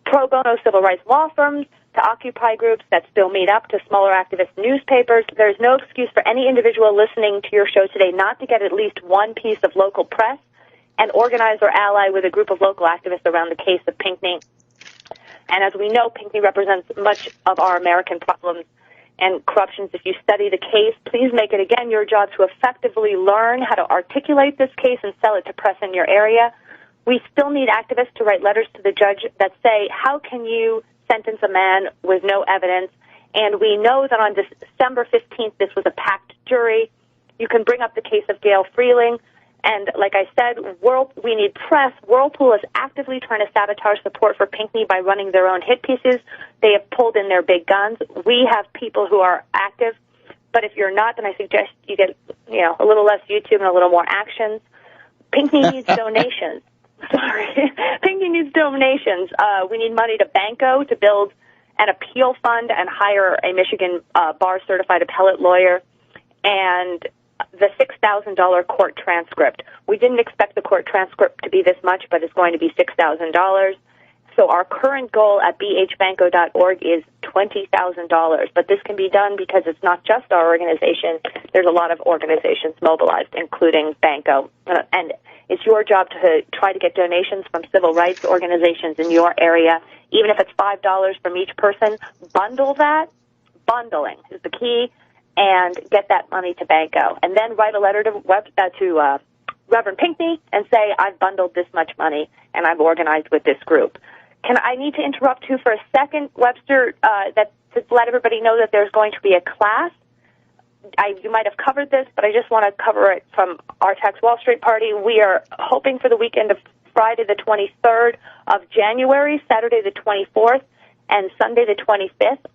pro bono civil rights law firms to Occupy groups that still meet up, to smaller activist newspapers. There's no excuse for any individual listening to your show today not to get at least one piece of local press and organize or ally with a group of local activists around the case of Pinkney. And as we know, Pinkney represents much of our American problems and corruptions. If you study the case, please make it, again, your job to effectively learn how to articulate this case and sell it to press in your area. We still need activists to write letters to the judge that say, how can you sentence a man with no evidence? And we know that on December 15th, this was a packed jury. You can bring up the case of Gail Freeling. And like I said, we need press. Whirlpool is actively trying to sabotage support for Pinkney by running their own hit pieces. They have pulled in their big guns. We have people who are active, but if you're not, then I suggest you get a little less YouTube and a little more actions. Pinkney needs donations. Sorry. Pinkney needs donations. We need money to Banco to build an appeal fund and hire a Michigan bar-certified appellate lawyer, and the $6,000 court transcript. We didn't expect the court transcript to be this much, but it's going to be $6,000. So our current goal at bhbanco.org is $20,000. But this can be done because it's not just our organization. There's a lot of organizations mobilized, including Banco. And it's your job to try to get donations from civil rights organizations in your area. Even if it's $5 from each person, bundle that. Bundling is the key. And get that money to Banco. And then write a letter to Reverend Pinkney and say, I've bundled this much money and I've organized with this group. I need to interrupt you for a second, Webster, to let everybody know that there's going to be a class. You might have covered this, but I just want to cover it from our Tax Wall Street Party. We are hoping for the weekend of Friday the 23rd of January, Saturday the 24th, and Sunday the 25th,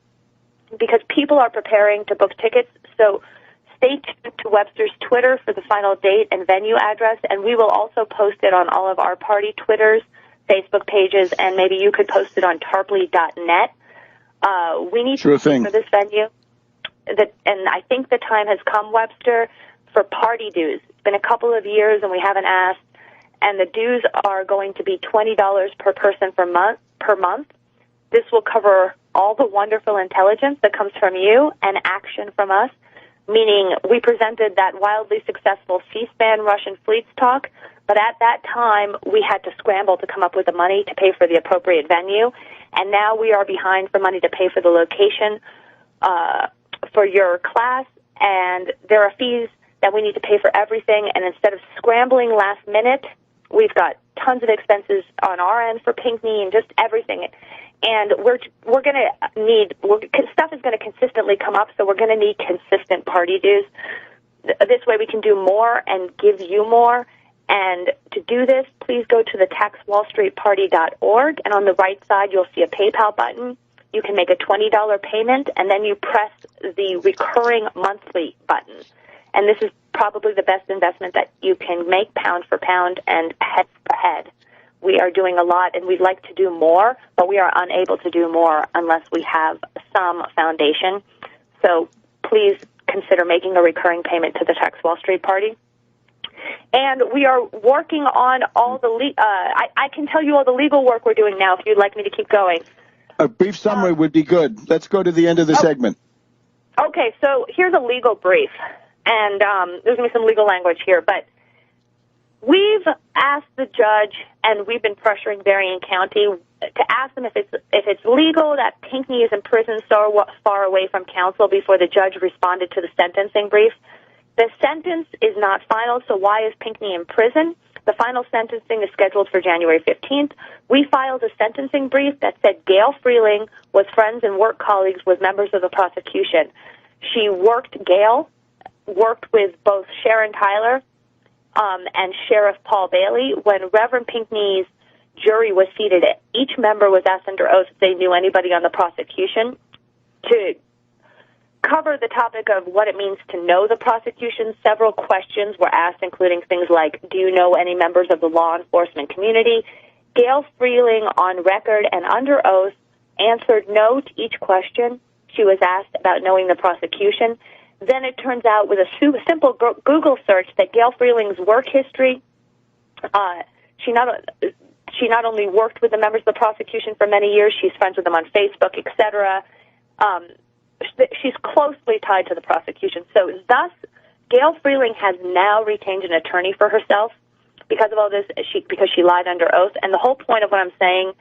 because people are preparing to book tickets. So stay tuned to Webster's Twitter for the final date and venue address, and we will also post it on all of our party Twitters, Facebook pages, and maybe you could post it on tarpley.net. We need to pay for this venue, and I think the time has come, Webster, for party dues. It's been a couple of years, and we haven't asked, and the dues are going to be $20 per person per month. This will cover all the wonderful intelligence that comes from you and action from us, meaning we presented that wildly successful C-SPAN Russian fleets talk, but at that time we had to scramble to come up with the money to pay for the appropriate venue, and now we are behind for money to pay for the location for your class, and there are fees that we need to pay for everything, and instead of scrambling last minute, we've got tons of expenses on our end for Pinkney and just everything. And we're going to need, stuff is going to consistently come up, so we're going to need consistent party dues. This way we can do more and give you more. And to do this, please go to the taxwallstreetparty.org, and on the right side you'll see a PayPal button. You can make a $20 payment, and then you press the recurring monthly button. And this is probably the best investment that you can make pound for pound and head for head. We are doing a lot, and we'd like to do more, but we are unable to do more unless we have some foundation. So please consider making a recurring payment to the Tax Wall Street Party. And we are working on all the I can tell you all the legal work we're doing now if you'd like me to keep going. A brief summary would be good. Let's go to the end of the segment. Okay, so here's a legal brief, and there's going to be some legal language here, but we've asked the judge, and we've been pressuring Berrien County to ask them if it's legal that Pinkney is in prison so far away from counsel before the judge responded to the sentencing brief. The sentence is not final, so why is Pinkney in prison? The final sentencing is scheduled for January 15th. We filed a sentencing brief that said Gail Freeling was friends and work colleagues with members of the prosecution. Gail worked with both Sharon Tyler and Sheriff Paul Bailey. When Reverend Pinkney's jury was seated, each member was asked under oath if they knew anybody on the prosecution. To cover the topic of what it means to know the prosecution, several questions were asked, including things like, do you know any members of the law enforcement community? Gail Freeling, on record and under oath, answered no to each question. She was asked about knowing the prosecution. Then it turns out with a simple Google search that Gail Freeling's work history, she not only worked with the members of the prosecution for many years, she's friends with them on Facebook, etc. She's closely tied to the prosecution. So thus, Gail Freeling has now retained an attorney for herself because of all this, because she lied under oath. And the whole point of what I'm saying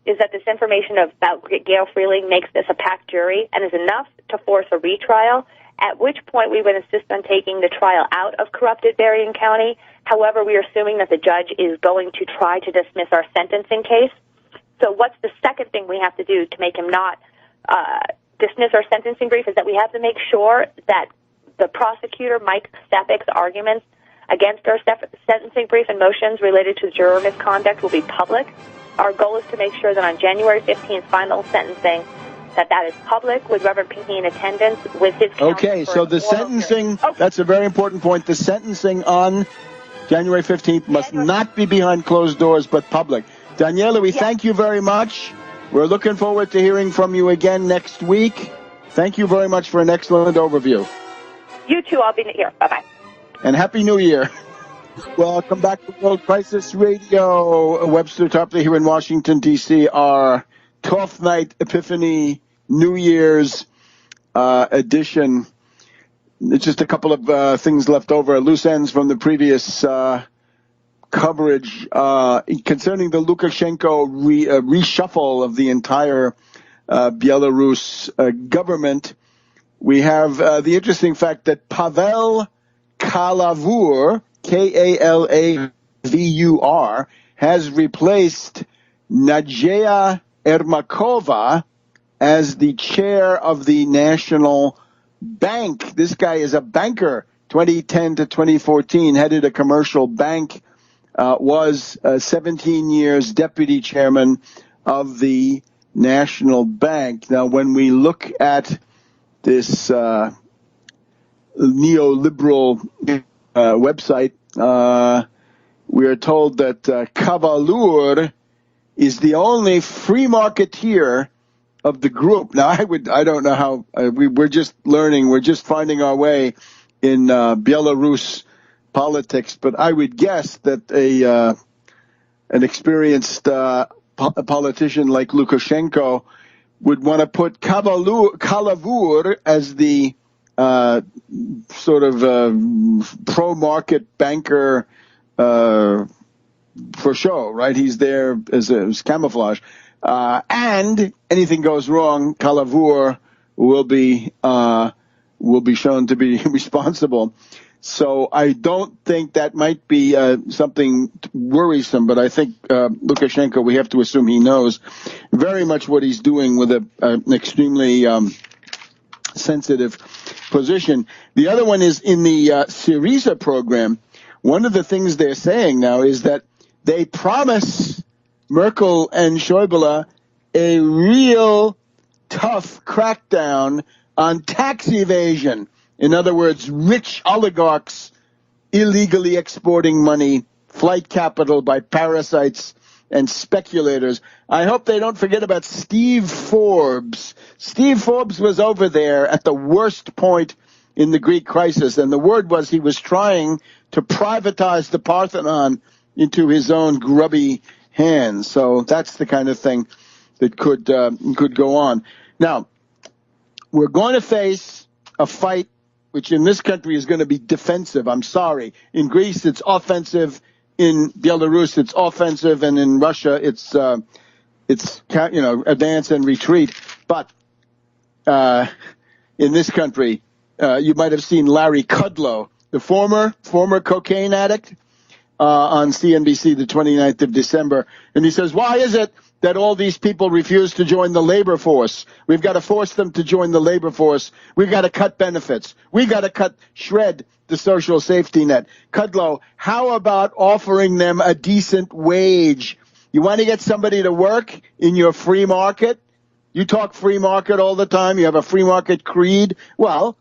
is that this information about Gail Freeling makes this a packed jury and is enough to force a retrial, at which point we would insist on taking the trial out of corrupted Berrien County. However, we are assuming that the judge is going to try to dismiss our sentencing case. So what's the second thing we have to do to make him not dismiss our sentencing brief is that we have to make sure that the prosecutor, Mike Stepik's arguments against our sentencing brief and motions related to juror misconduct will be public. Our goal is to make sure that on January 15th, final sentencing, that is public with Reverend Pinkney in attendance with his counsel. Okay, so the sentencing, that's a very important point. The sentencing on January 15th must not be behind closed doors but public. Daniela, we thank you very much. We're looking forward to hearing from you again next week. Thank you very much for an excellent overview. You too. I'll be here. Bye-bye. And Happy New Year. Welcome back to World Crisis Radio. Webster Tarpley here in Washington, D.C. Our 12th night Epiphany New Year's edition. It's just a couple of things left over, loose ends from the previous coverage concerning the Lukashenko reshuffle of the entire Belarus government. We have the interesting fact that Pavel Kalavur, Kalavur, has replaced Nadia Ermakova as the chair of the National Bank. This guy is a banker. 2010 to 2014, headed a commercial bank, was 17 years deputy chairman of the National Bank. Now, when we look at this neoliberal website, we are told that Kavalur is the only free marketeer of the group. Now, I don't know how, we're just learning, we're just finding our way in Belarus politics, but I would guess that an experienced politician like Lukashenko would want to put Kalavur as the sort of pro-market banker for show, right? He's there as camouflage. And anything goes wrong, Kalavur will be shown to be responsible. So I don't think that might be something worrisome, but I think Lukashenko, we have to assume he knows very much what he's doing with an extremely sensitive position. The other one is in the Syriza program. One of the things they're saying now is that they promise Merkel and Schäuble a real tough crackdown on tax evasion. In other words, rich oligarchs illegally exporting money, flight capital by parasites and speculators. I hope they don't forget about Steve Forbes. Steve Forbes was over there at the worst point in the Greek crisis, and the word was he was trying to privatize the Parthenon into his own grubby hands. So that's the kind of thing that could go on. Now, we're going to face a fight which in this country is going to be defensive. I'm sorry. In Greece, it's offensive. In Belarus, it's offensive. And in Russia, it's advance and retreat. But in this country, you might have seen Larry Kudlow, the former cocaine addict, on CNBC the 29th of December. And he says, why is it that all these people refuse to join the labor force? We've got to force them to join the labor force. We've got to cut benefits. We've got to shred the social safety net. Kudlow, how about offering them a decent wage? You want to get somebody to work in your free market? You talk free market all the time. You have a free market creed. Well,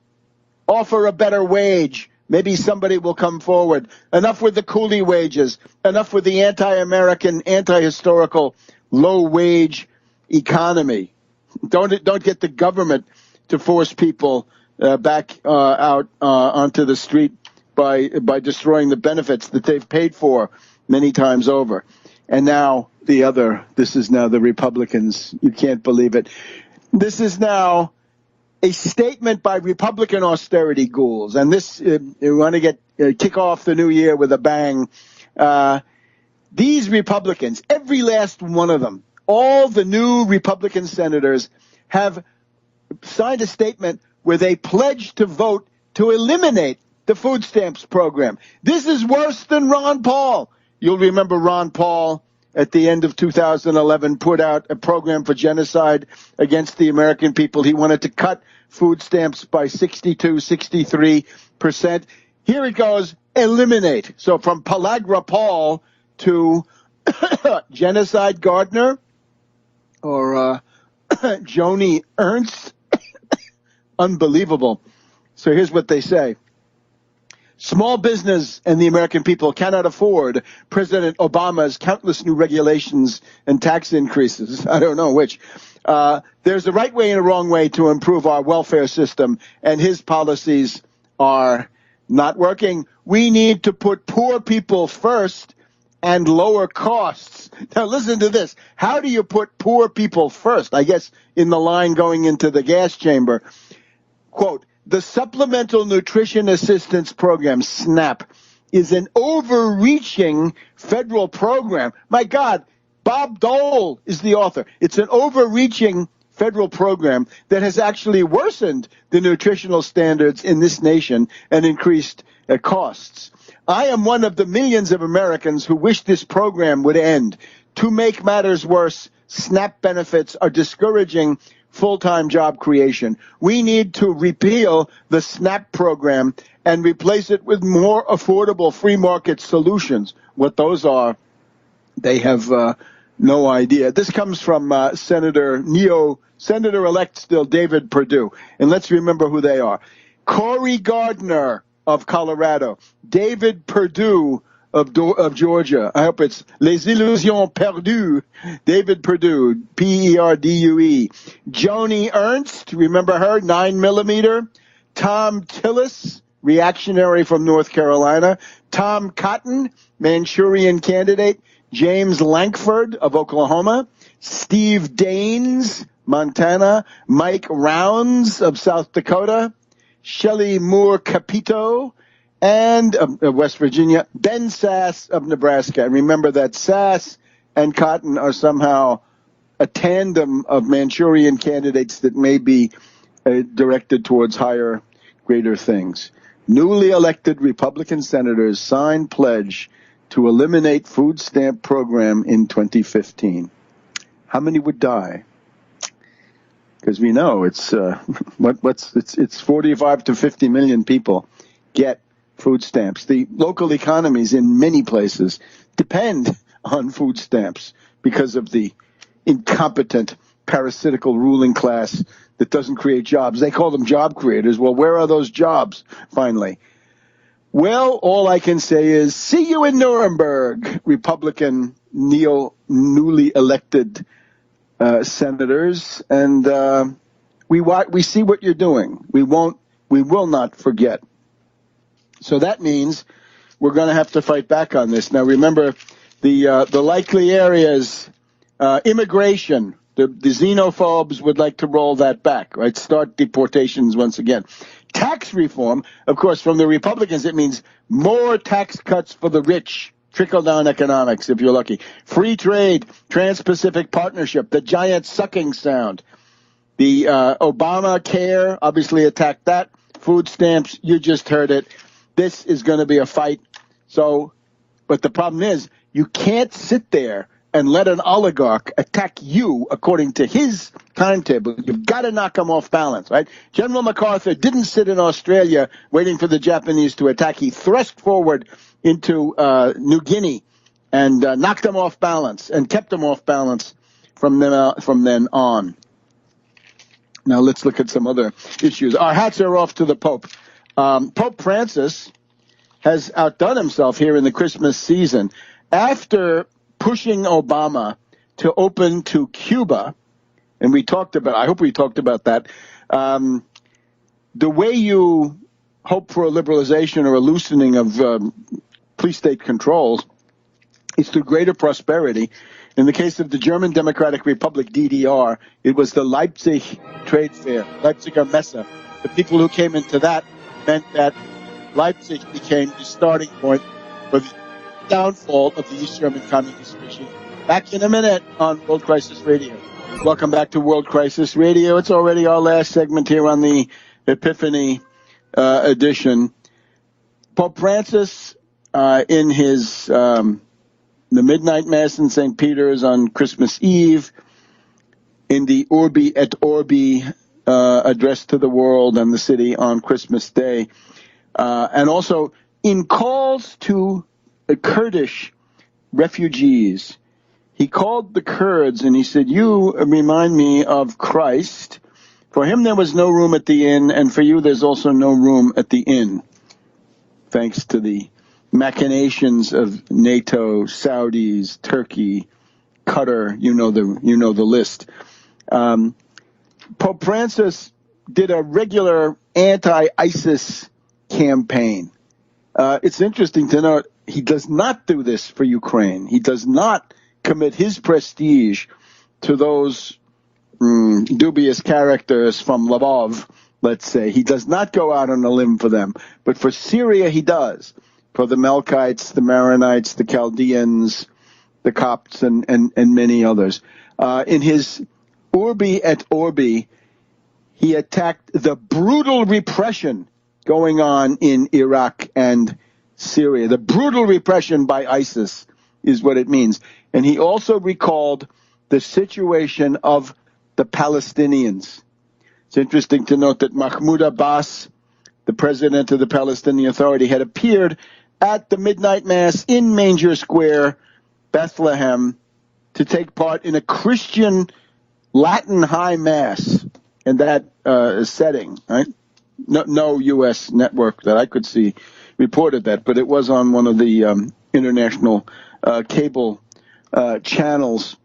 offer a better wage. Maybe somebody will come forward. Enough with the coolie wages. Enough with the anti-American, anti-historical, low-wage economy. Don't get the government to force people back out onto the street by destroying the benefits that they've paid for many times over. And now this is now the Republicans. You can't believe it. This is now a statement by Republican austerity ghouls, and this you want to kick off the new year with a bang. These Republicans, every last one of them, all the new Republican senators have signed a statement where they pledge to vote to eliminate the food stamps program. This is worse than Ron Paul. You'll remember Ron Paul at the end of 2011 put out a program for genocide against the American people. He wanted to cut food stamps by 63%. Here it goes, eliminate. So from Pellagra Paul to Genocide Gardner or Joni Ernst. Unbelievable. So here's what they say. Small business and the American people cannot afford President Obama's countless new regulations and tax increases. I don't know which. There's a right way and a wrong way to improve our welfare system, and his policies are not working. We need to put poor people first and lower costs. Now listen to this. How do you put poor people first? I guess in the line going into the gas chamber. Quote, the Supplemental Nutrition Assistance Program, SNAP, is an overreaching federal program. My God, Bob Dole is the author. It's an overreaching federal program that has actually worsened the nutritional standards in this nation and increased costs. I am one of the millions of Americans who wish this program would end. To make matters worse, SNAP benefits are discouraging full-time job creation. We need to repeal the SNAP program and replace it with more affordable free market solutions. What those are, they have no idea. This comes from Senator-elect still David Perdue. And let's remember who they are. Cory Gardner of Colorado, David Perdue of Georgia. I hope it's Les Illusions Perdues. David Perdue, Perdue. Joni Ernst, remember her, 9mm. Tom Tillis, reactionary from North Carolina. Tom Cotton, Manchurian candidate. James Lankford of Oklahoma. Steve Daines, Montana. Mike Rounds of South Dakota. Shelley Moore Capito, and West Virginia, Ben Sass of Nebraska. And remember that Sass and Cotton are somehow a tandem of Manchurian candidates that may be directed towards higher, greater things. Newly elected Republican senators signed pledge to eliminate food stamp program in 2015. How many would die? Because we know it's 45 to 50 million people get food stamps. The local economies in many places depend on food stamps because of the incompetent, parasitical ruling class that doesn't create jobs. They call them job creators. Well, where are those jobs, finally? Well, all I can say is, see you in Nuremberg, Republican newly elected senators, and we see what you're doing. We will not forget. So that means we're going to have to fight back on this. Now, remember the likely areas: immigration. The xenophobes would like to roll that back, right? Start deportations once again. Tax reform, of course, from the Republicans, it means more tax cuts for the rich. Trickle-down economics, if you're lucky. Free trade, Trans-Pacific Partnership, the giant sucking sound. The Obamacare, obviously attacked that. Food stamps, you just heard it. This is going to be a fight. But the problem is, you can't sit there and let an oligarch attack you according to his timetable. You've got to knock him off balance, right? General MacArthur didn't sit in Australia waiting for the Japanese to attack. He thrust forward into New Guinea and knocked them off balance and kept them off balance from then on. Now let's look at some other issues. Our hats are off to the Pope. Pope Francis has outdone himself here in the Christmas season. After pushing Obama to open to Cuba, and I hope we talked about that, the way you hope for a liberalization or a loosening of police-state controls is through greater prosperity. In the case of the German Democratic Republic, DDR, it was the Leipzig Trade Fair, Leipziger Messe. The people who came into that meant that Leipzig became the starting point for the downfall of the East German Communist regime. Back in a minute on World Crisis Radio. Welcome back to World Crisis Radio. It's already our last segment here on the Epiphany edition. Pope Francis, in his the midnight mass in St. Peter's on Christmas Eve, in the Urbi et Orbi address to the world and the city on Christmas Day, and also in calls to the Kurdish refugees. He called the Kurds and he said, "You remind me of Christ. For him there was no room at the inn, and for you there's also no room at the inn." Thanks to the machinations of NATO, Saudis, Turkey, Qatar, you know the list. Pope Francis did a regular anti-ISIS campaign. It's interesting to note he does not do this for Ukraine. He does not commit his prestige to those dubious characters from Lvov, let's say. He does not go out on a limb for them. But for Syria, he does. For the Melkites, the Maronites, the Chaldeans, the Copts, and many others. In his Urbi et Orbi, he attacked the brutal repression going on in Iraq and Syria, the brutal repression by ISIS is what it means. And he also recalled the situation of the Palestinians. It's interesting to note that Mahmoud Abbas, the president of the Palestinian Authority, had appeared at the midnight mass in Manger Square, Bethlehem, to take part in a Christian Latin high mass in that setting, right? No U.S. network that I could see reported that, but it was on one of the international cable channels.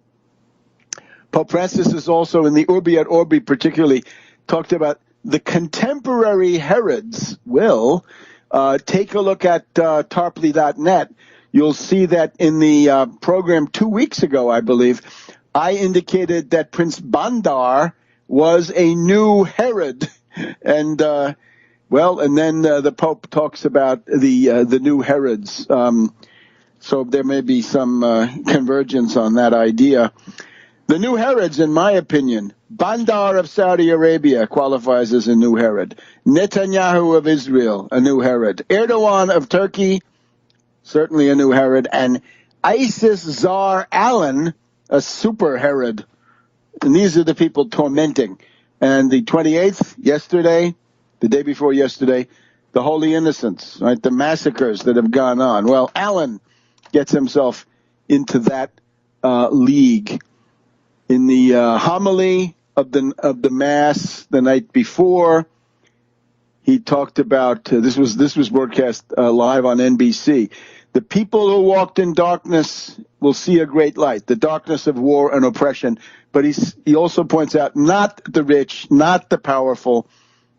Pope Francis is also in the Urbi et Orbi particularly talked about the contemporary Herods. Will take a look at tarpley.net. You'll see that in the program 2 weeks ago, I believe, I indicated that Prince Bandar was a new Herod. And, and then the Pope talks about the new Herods. So there may be some convergence on that idea. The new Herods, in my opinion, Bandar of Saudi Arabia qualifies as a new Herod. Netanyahu of Israel, a new Herod. Erdogan of Turkey, certainly a new Herod. And ISIS Czar Allen, a super Herod. And these are the people tormenting. And the 28th, yesterday, the day before yesterday, the Holy Innocents, right, the massacres that have gone on. Well, Allen gets himself into that league. In the homily of the Mass the night before, he talked about, this was broadcast live on NBC, the people who walked in darkness will see a great light, the darkness of war and oppression. But he also points out not the rich, not the powerful,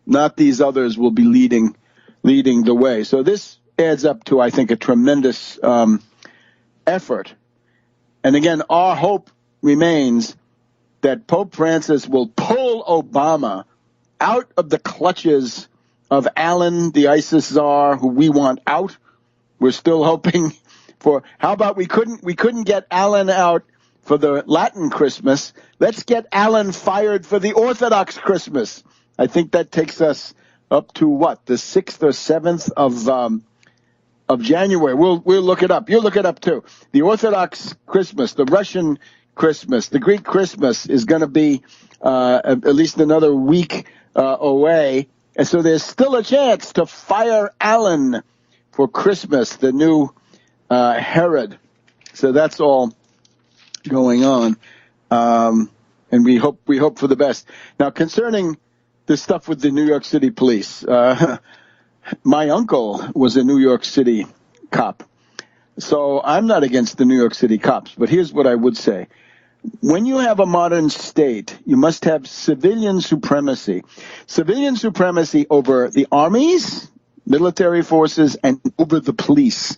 not these others will be leading the way. So this adds up to, I think, a tremendous effort. And again, our hope remains that Pope Francis will pull Obama out of the clutches of Allen, the ISIS czar, who we want out. We're still hoping for, how about we couldn't get Allen out for the Latin Christmas. Let's get Allen fired for the Orthodox Christmas. I think that takes us up to what, the 6th or 7th of January. We'll look it up. You'll look it up too. The Orthodox Christmas, the Russian Christmas, the Greek Christmas is going to be at least another week away. And so there's still a chance to fire Allen for Christmas, the new Herod. So that's all going on. And we hope for the best. Now, concerning the stuff with the New York City police, my uncle was a New York City cop. So I'm not against the New York City cops, but here's what I would say. When you have a modern state, you must have civilian supremacy. Civilian supremacy over the armies, military forces, and over the police.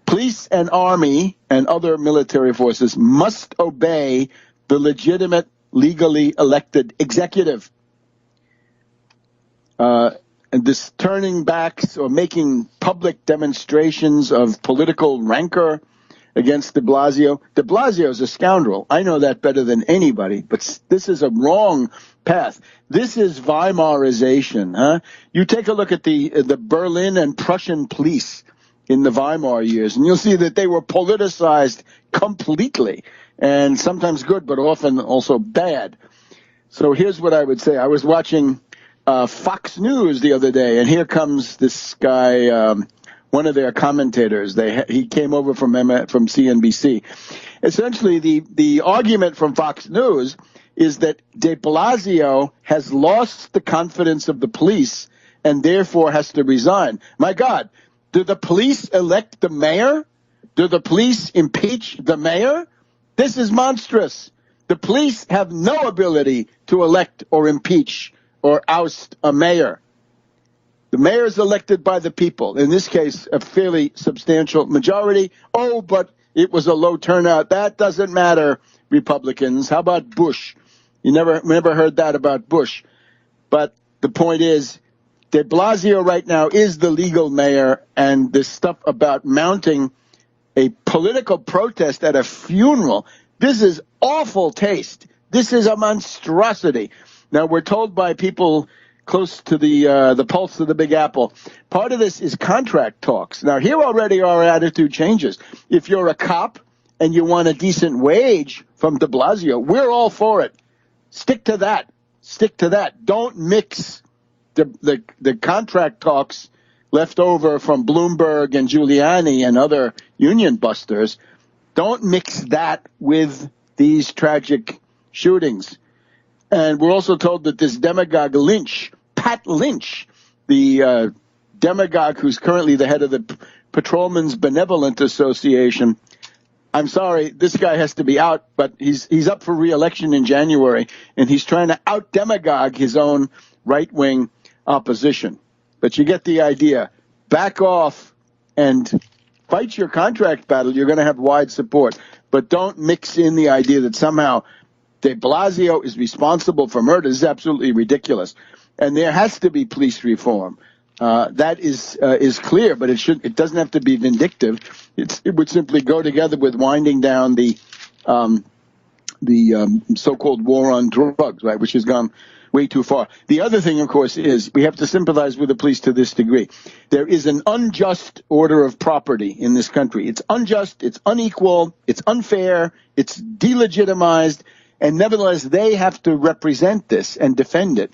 Police and army and other military forces must obey the legitimate, legally elected executive. And this turning backs or making public demonstrations of political rancor against de Blasio. De Blasio is a scoundrel. I know that better than anybody, but this is a wrong path. This is Weimarization. Huh? You take a look at the Berlin and Prussian police in the Weimar years, and you'll see that they were politicized completely, and sometimes good, but often also bad. So here's what I would say. I was watching Fox News the other day, and here comes this guy, one of their commentators. He came over from CNBC. Essentially, the argument from Fox News is that de Blasio has lost the confidence of the police and therefore has to resign. My God, do the police elect the mayor? Do the police impeach the mayor? This is monstrous. The police have no ability to elect or impeach or oust a mayor. The mayor is elected by the people. In this case, a fairly substantial majority. Oh, but it was a low turnout. That doesn't matter, Republicans. How about Bush? You never heard that about Bush. But the point is, de Blasio right now is the legal mayor, and this stuff about mounting a political protest at a funeral, this is awful taste. This is a monstrosity. Now, we're told by people close to the pulse of the Big Apple, part of this is contract talks. Now, here already our attitude changes. If you're a cop and you want a decent wage from de Blasio, we're all for it. Stick to that. Stick to that. Don't mix the contract talks left over from Bloomberg and Giuliani and other union busters. Don't mix that with these tragic shootings. And we're also told that this demagogue Lynch, Pat Lynch, the demagogue who's currently the head of the Patrolmen's Benevolent Association, I'm sorry, this guy has to be out, but he's up for re-election in January, and he's trying to out-demagogue his own right-wing opposition. But you get the idea. Back off and fight your contract battle. You're going to have wide support. But don't mix in the idea that somehow de Blasio is responsible for murder. This is absolutely ridiculous. And there has to be police reform. That is clear, but it doesn't have to be vindictive. It would simply go together with winding down the so-called war on drugs, right, which has gone way too far. The other thing, of course, is we have to sympathize with the police to this degree. There is an unjust order of property in this country. It's unjust, it's unequal, it's unfair, it's delegitimized, and nevertheless, they have to represent this and defend it.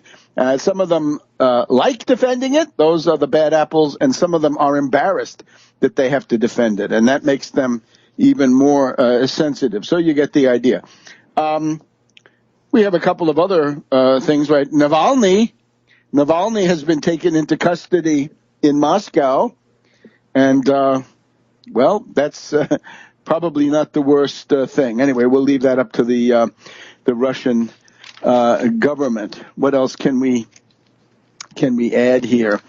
Some of them like defending it. Those are the bad apples. And some of them are embarrassed that they have to defend it. And that makes them even more sensitive. So you get the idea. We have a couple of other things, right? Navalny has been taken into custody in Moscow. And, well, that's probably not the worst thing. Anyway, we'll leave that up to the Russian government. What else can we add here?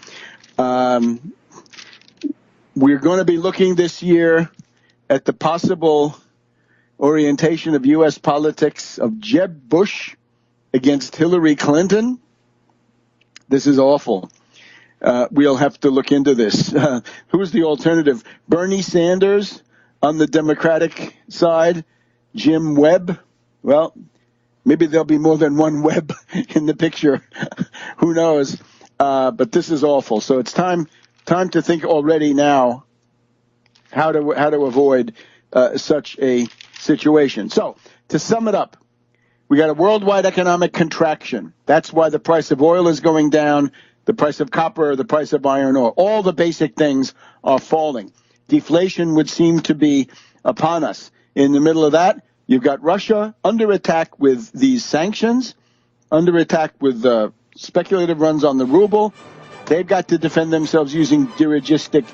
We're going to be looking this year at the possible orientation of U.S. politics of Jeb Bush against Hillary Clinton. This is awful. We'll have to look into this. Who's the alternative? Bernie Sanders on the Democratic side, Jim Webb. Well, maybe there'll be more than one Webb in the picture. Who knows? But this is awful. So it's time to think already now how to avoid such a situation. So to sum it up, we got a worldwide economic contraction. That's why the price of oil is going down, the price of copper, the price of iron ore. All the basic things are falling. Deflation would seem to be upon us. In the middle of that, you've got Russia under attack with these sanctions, under attack with speculative runs on the ruble. They've got to defend themselves using dirigistic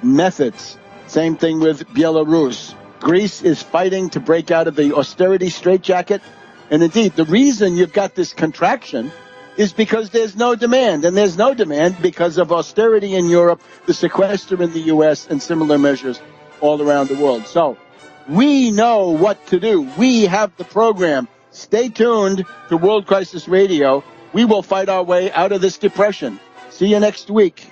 methods. Same thing with Belarus. Greece is fighting to break out of the austerity straitjacket. And indeed, the reason you've got this contraction is because there's no demand. And there's no demand because of austerity in Europe, the sequester in the U.S., and similar measures all around the world. So we know what to do. We have the program. Stay tuned to World Crisis Radio. We will fight our way out of this depression. See you next week.